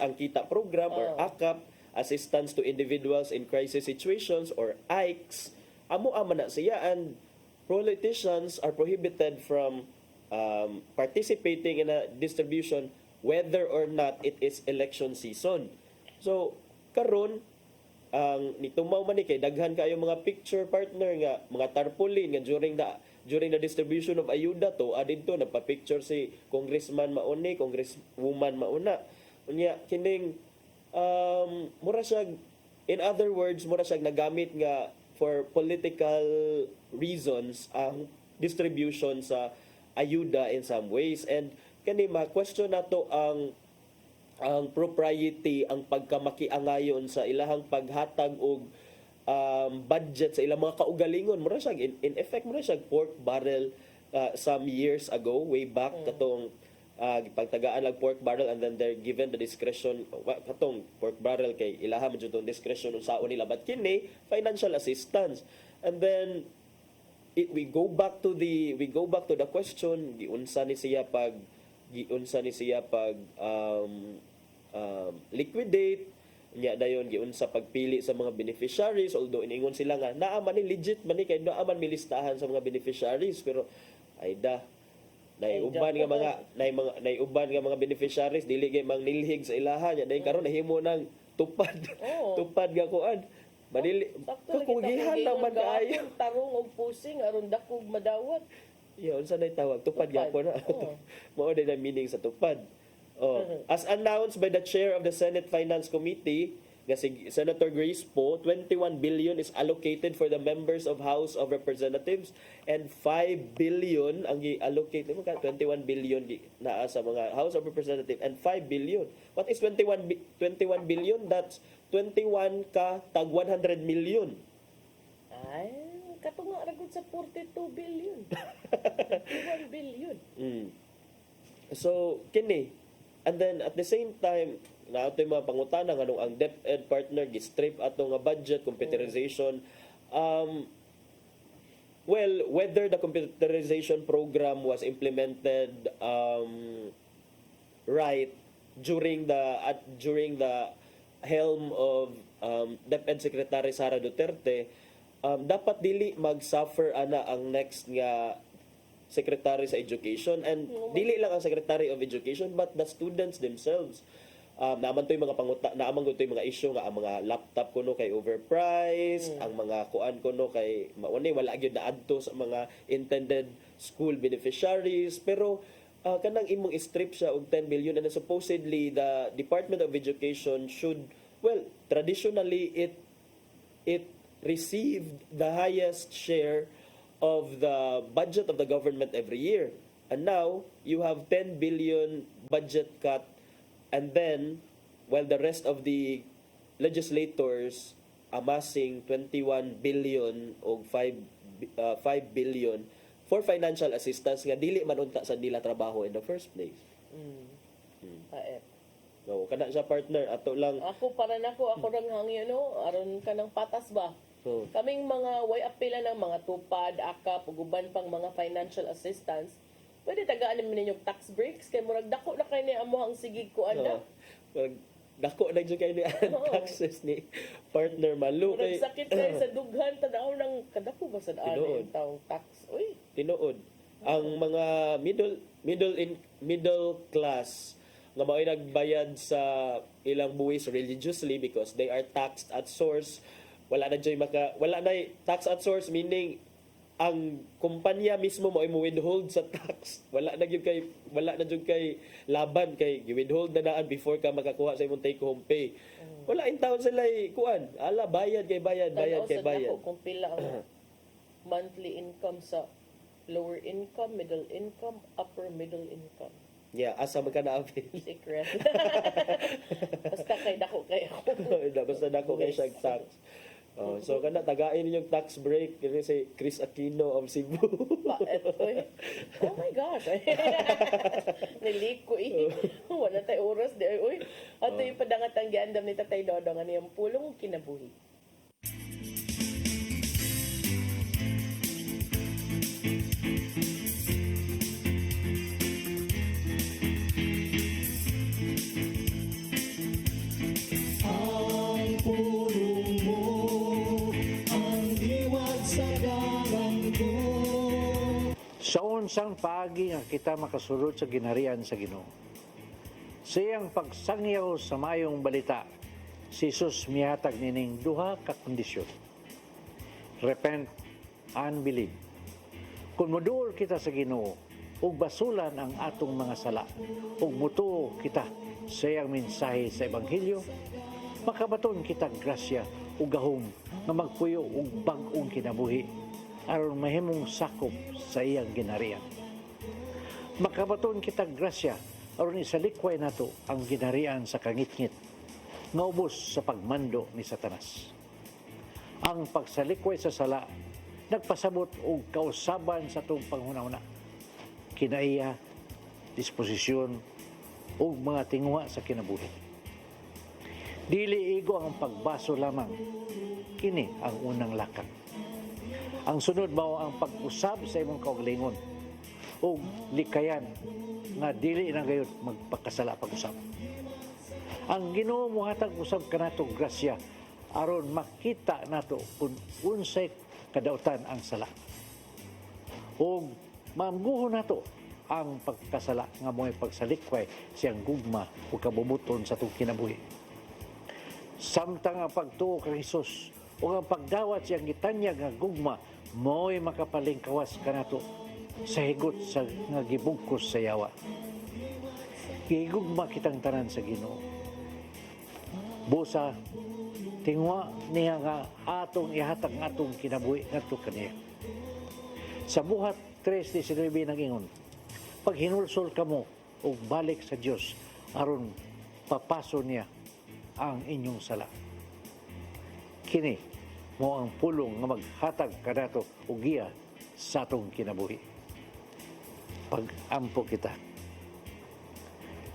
ang kita program or AKAP, Assistance to Individuals in Crisis Situations or AICS. Amo man na siya, and politicians are prohibited from participating in a distribution whether or not it is election season. So karon ang nitumaw man ni kay daghan kayo mga picture partner nga mga tarpaulin nga during the distribution of ayuda to adidto nagpa-picture si congressman mauni, congresswoman mauna. Unya kining mura siya, in other words, mura siya nagamit nga for political reasons ang distribution sa ayuda in some ways. And kani ma-question nato ang propriety, ang pagkamakiangayon sa ilahang paghatag og budget sa ilang mga kaugalingon. Mura siya in effect mura siya pork barrel some years ago, way back katong pagtagaan lang pork barrel, and then they're given the discretion katong pork barrel kay ilaha man jud tong discretion unsaon nila, but kini financial assistance. And then we go back to the question giunsa ni siya pag liquidate nya dayon giunsa pagpili sa mga beneficiaries, although iningon sila nga naa man ni legit man ni kay naa man mi listahan sa mga beneficiaries, pero naiuban nga mga beneficiaries dili gay mang nilhig sa ilaha nya dayon karon nahimo nang tupad nga kuan kugihan lang man kaayo tarong og pusing aron dakog madawat. Yeah, unsa na tawag? Tupad gyapon na. Mao din ang meaning sa tupad. As announced by the chair of the Senate Finance Committee, nga si Senator Grace Poe, 21 billion is allocated for the members of House of Representatives and 5 billion ang i-allocate 21 billion naa sa mga House of Representatives and 5 billion. What is 21 billion? That's 21 ka tag 100 million. Ay, katunga ra gud sa 42 billion. 21 billion. So, kini. And then, at the same time, na ato yung mga pangutana nga nung ang DepEd partner gi-strip ato nga budget, computerization. Well, whether the computerization program was implemented right during the helm of DepEd Secretary Sara Duterte, dapat dili mag-suffer ana ang next nga Secretary sa Education, and dili lang ang Secretary of Education but the students themselves. Naaman to yung mga naaman to yung mga issue nga ang mga laptop kuno kay overpriced, ang mga kuan kuno kay mauni wala gyud na adto sa mga intended school beneficiaries, pero kanang imong strip siya og 10 billion, and supposedly the Department of Education should, well, traditionally it received the highest share of the budget of the government every year. And now, you have 10 billion budget cut, and then, while the rest of the legislators amassing 21 billion o 5 billion for financial assistance nga dili man unta sa nila trabaho in the first place. Paet. No, kana siya partner ato lang. Ako para nako ako rang hangyo no, aron kanang patas ba. Kaming mga way apila ng mga tupad, akap, ug uban pang mga financial assistance, pwede tagaan naman ninyong tax breaks kay murag dako na kay ni amuhang sigig ko anda. Dako na jud kay ni taxes ni partner Malu kay Murag sakit kay sa dughan tanaw nang kadako ba sa daan taong tax. Uy, tinuod ang mga middle class nga mao'y nagbayad sa ilang buwis religiously because they are taxed at source. Wala na tax at source, meaning ang kumpanya mismo mo ay mo-withhold sa tax. Wala na jud kay laban kay gi-withhold na naan before ka makakuha sa imong take home pay. Wala in town sila kuan. Ala bayad. Ako kung pila ang monthly income sa lower income, middle income, upper middle income. Yeah, asa man ka na-avail. Secret. Basta kay dako kay ako. Basta dako kay siya tax. So kana tagain ninyong tax break kasi si Chris Aquino of Cebu. Oh my gosh. Niliko wala tay oras di oy. Ato yung padangatang giandam ni Tatay Dodong ani ang pulong kinabuhi. Sa unsang paagi nga kita makasulod sa ginharian sa Ginoo. Siyang pagsangyaw sa mayong balita, si Jesus mihatag nining duha ka kondisyon. Repent and believe. Kung moduol kita sa Ginoo ug basulan ang atong mga sala ug mutuo kita sa iyang mensahe sa ebanghelyo, makabaton kita grasya ug gahom nga magpuyo og bag-ong kinabuhi aron mahimong sakop sa iyang ginharian. Makabaton kita grasya aron isalikway nato ang ginharian sa kangit-ngit nga ubos sa pagmando ni Satanas. Ang pagsalikway sa sala nagpasabot og kausaban sa atong panghunahuna, kinaiya, disposisyon ug mga tinguha sa kinabuhi. Dili igo ang pagbaso lamang, kini ang unang lakang. Ang sunod mao ang pag-usab sa imong kaugalingon ug likayan nga dili na gayud magpakasala pag-usab. Ang Ginoo mohatag usab kanato grasya aron makita nato kung unsay kadautan ang sala. Ug maamguhon nato ang pagkasala nga mo'y pagsalikway siyang gugma o kabubuton sa itong kinabuhi. Samtang ang pagtuo kang Hesus o ang pagdawat siyang gitanyag nga gugma mo'y makapalingkawas kanato sa higot sa nga gibugkos sa yawa. Gihigugma kitang tanan sa Ginoo. Busa tingwa niya nga atong ihatag nga atong kinabuhi ngadto kaniya. Sa buhat 3:19 nag-ingon, pag hinulsol kamo ug balik sa Dios aron papaso niya ang inyong sala. Kini mo ang pulong nga maghatag kanato og giya sa atong kinabuhi. Pag-ampo kita.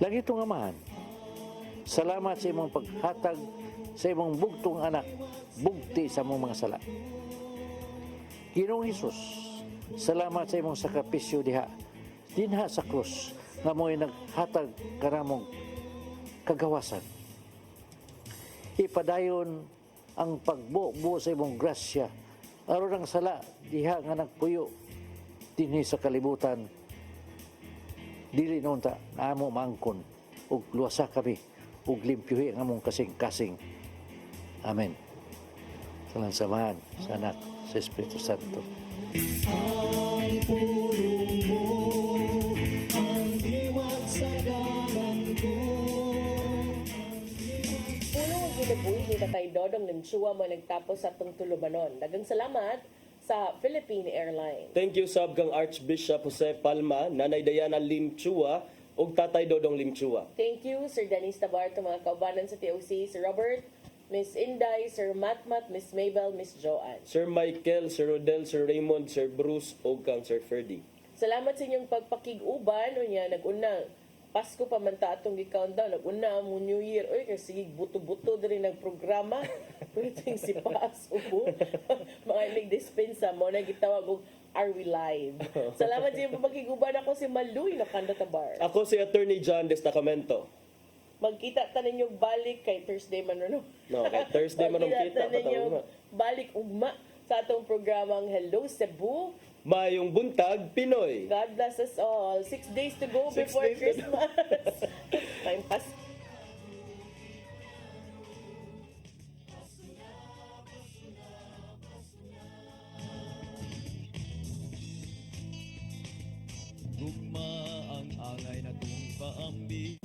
Lagi itong amahan, salamat sa imong paghatag sa imong bugtong anak, bugti sa imong mga sala. Ginoong Hesus, salamat sa imong sakripisyo diha, dinha sa krus, nga mo'y naghatag kanamong kagawasan. Ipadayon ang pagbuo sa imong grasya, aron ang sala diha nga nagpuyo dinhi sa kalibutan. Dili nunta na amo maangkon ug luwasa kami ug limpyuhi ang among kasing-kasing. Amen. Sa samahan sa Anak sa Espiritu Santo. Ang pulong mo, ang diwag sa dalan ko. Puno ang ginabuhi ni Tatay Dodong Limchua mo nagtapos sa atong tulumanon. Dagang salamat sa Philippine Airlines. Thank you sab kang Archbishop Jose Palma, Nanay Diana Limchua ug Tatay Dodong Limchua. Thank you, Sir Dennis Tabar, mga kaubanan sa TOC, Sir Robert, Miss Inday, Sir Matmat, Miss Mabel, Miss Joanne. Sir Michael, Sir Rodel, Sir Raymond, Sir Bruce ug kang Sir Ferdy. Salamat sa inyong pagpakig-uban. Unya, nag-unang Pasko pa man ta atong gi-countdown. Nag-una mo New Year. Oy, kasi buto-buto din ng programa. Ito yung si Pas, ubo. Mga nag-dispensa mo, nagitawag og Are We Live? Salamat sa inyong pagpakig-uban. Ako si Maluy na Kanda Tabar. Ako si Attorney John Destacamento. Magkita ta ninyong balik kay Thursday man no. No, kay Thursday man Magkita ta kita ninyong patawag. balik ugma sa atong programang Hello Cebu. Mayong buntag Pinoy. God bless us all. 6 days to go 6 before days to go. Christmas. Time pass. Gugma ang angay na kong paambi.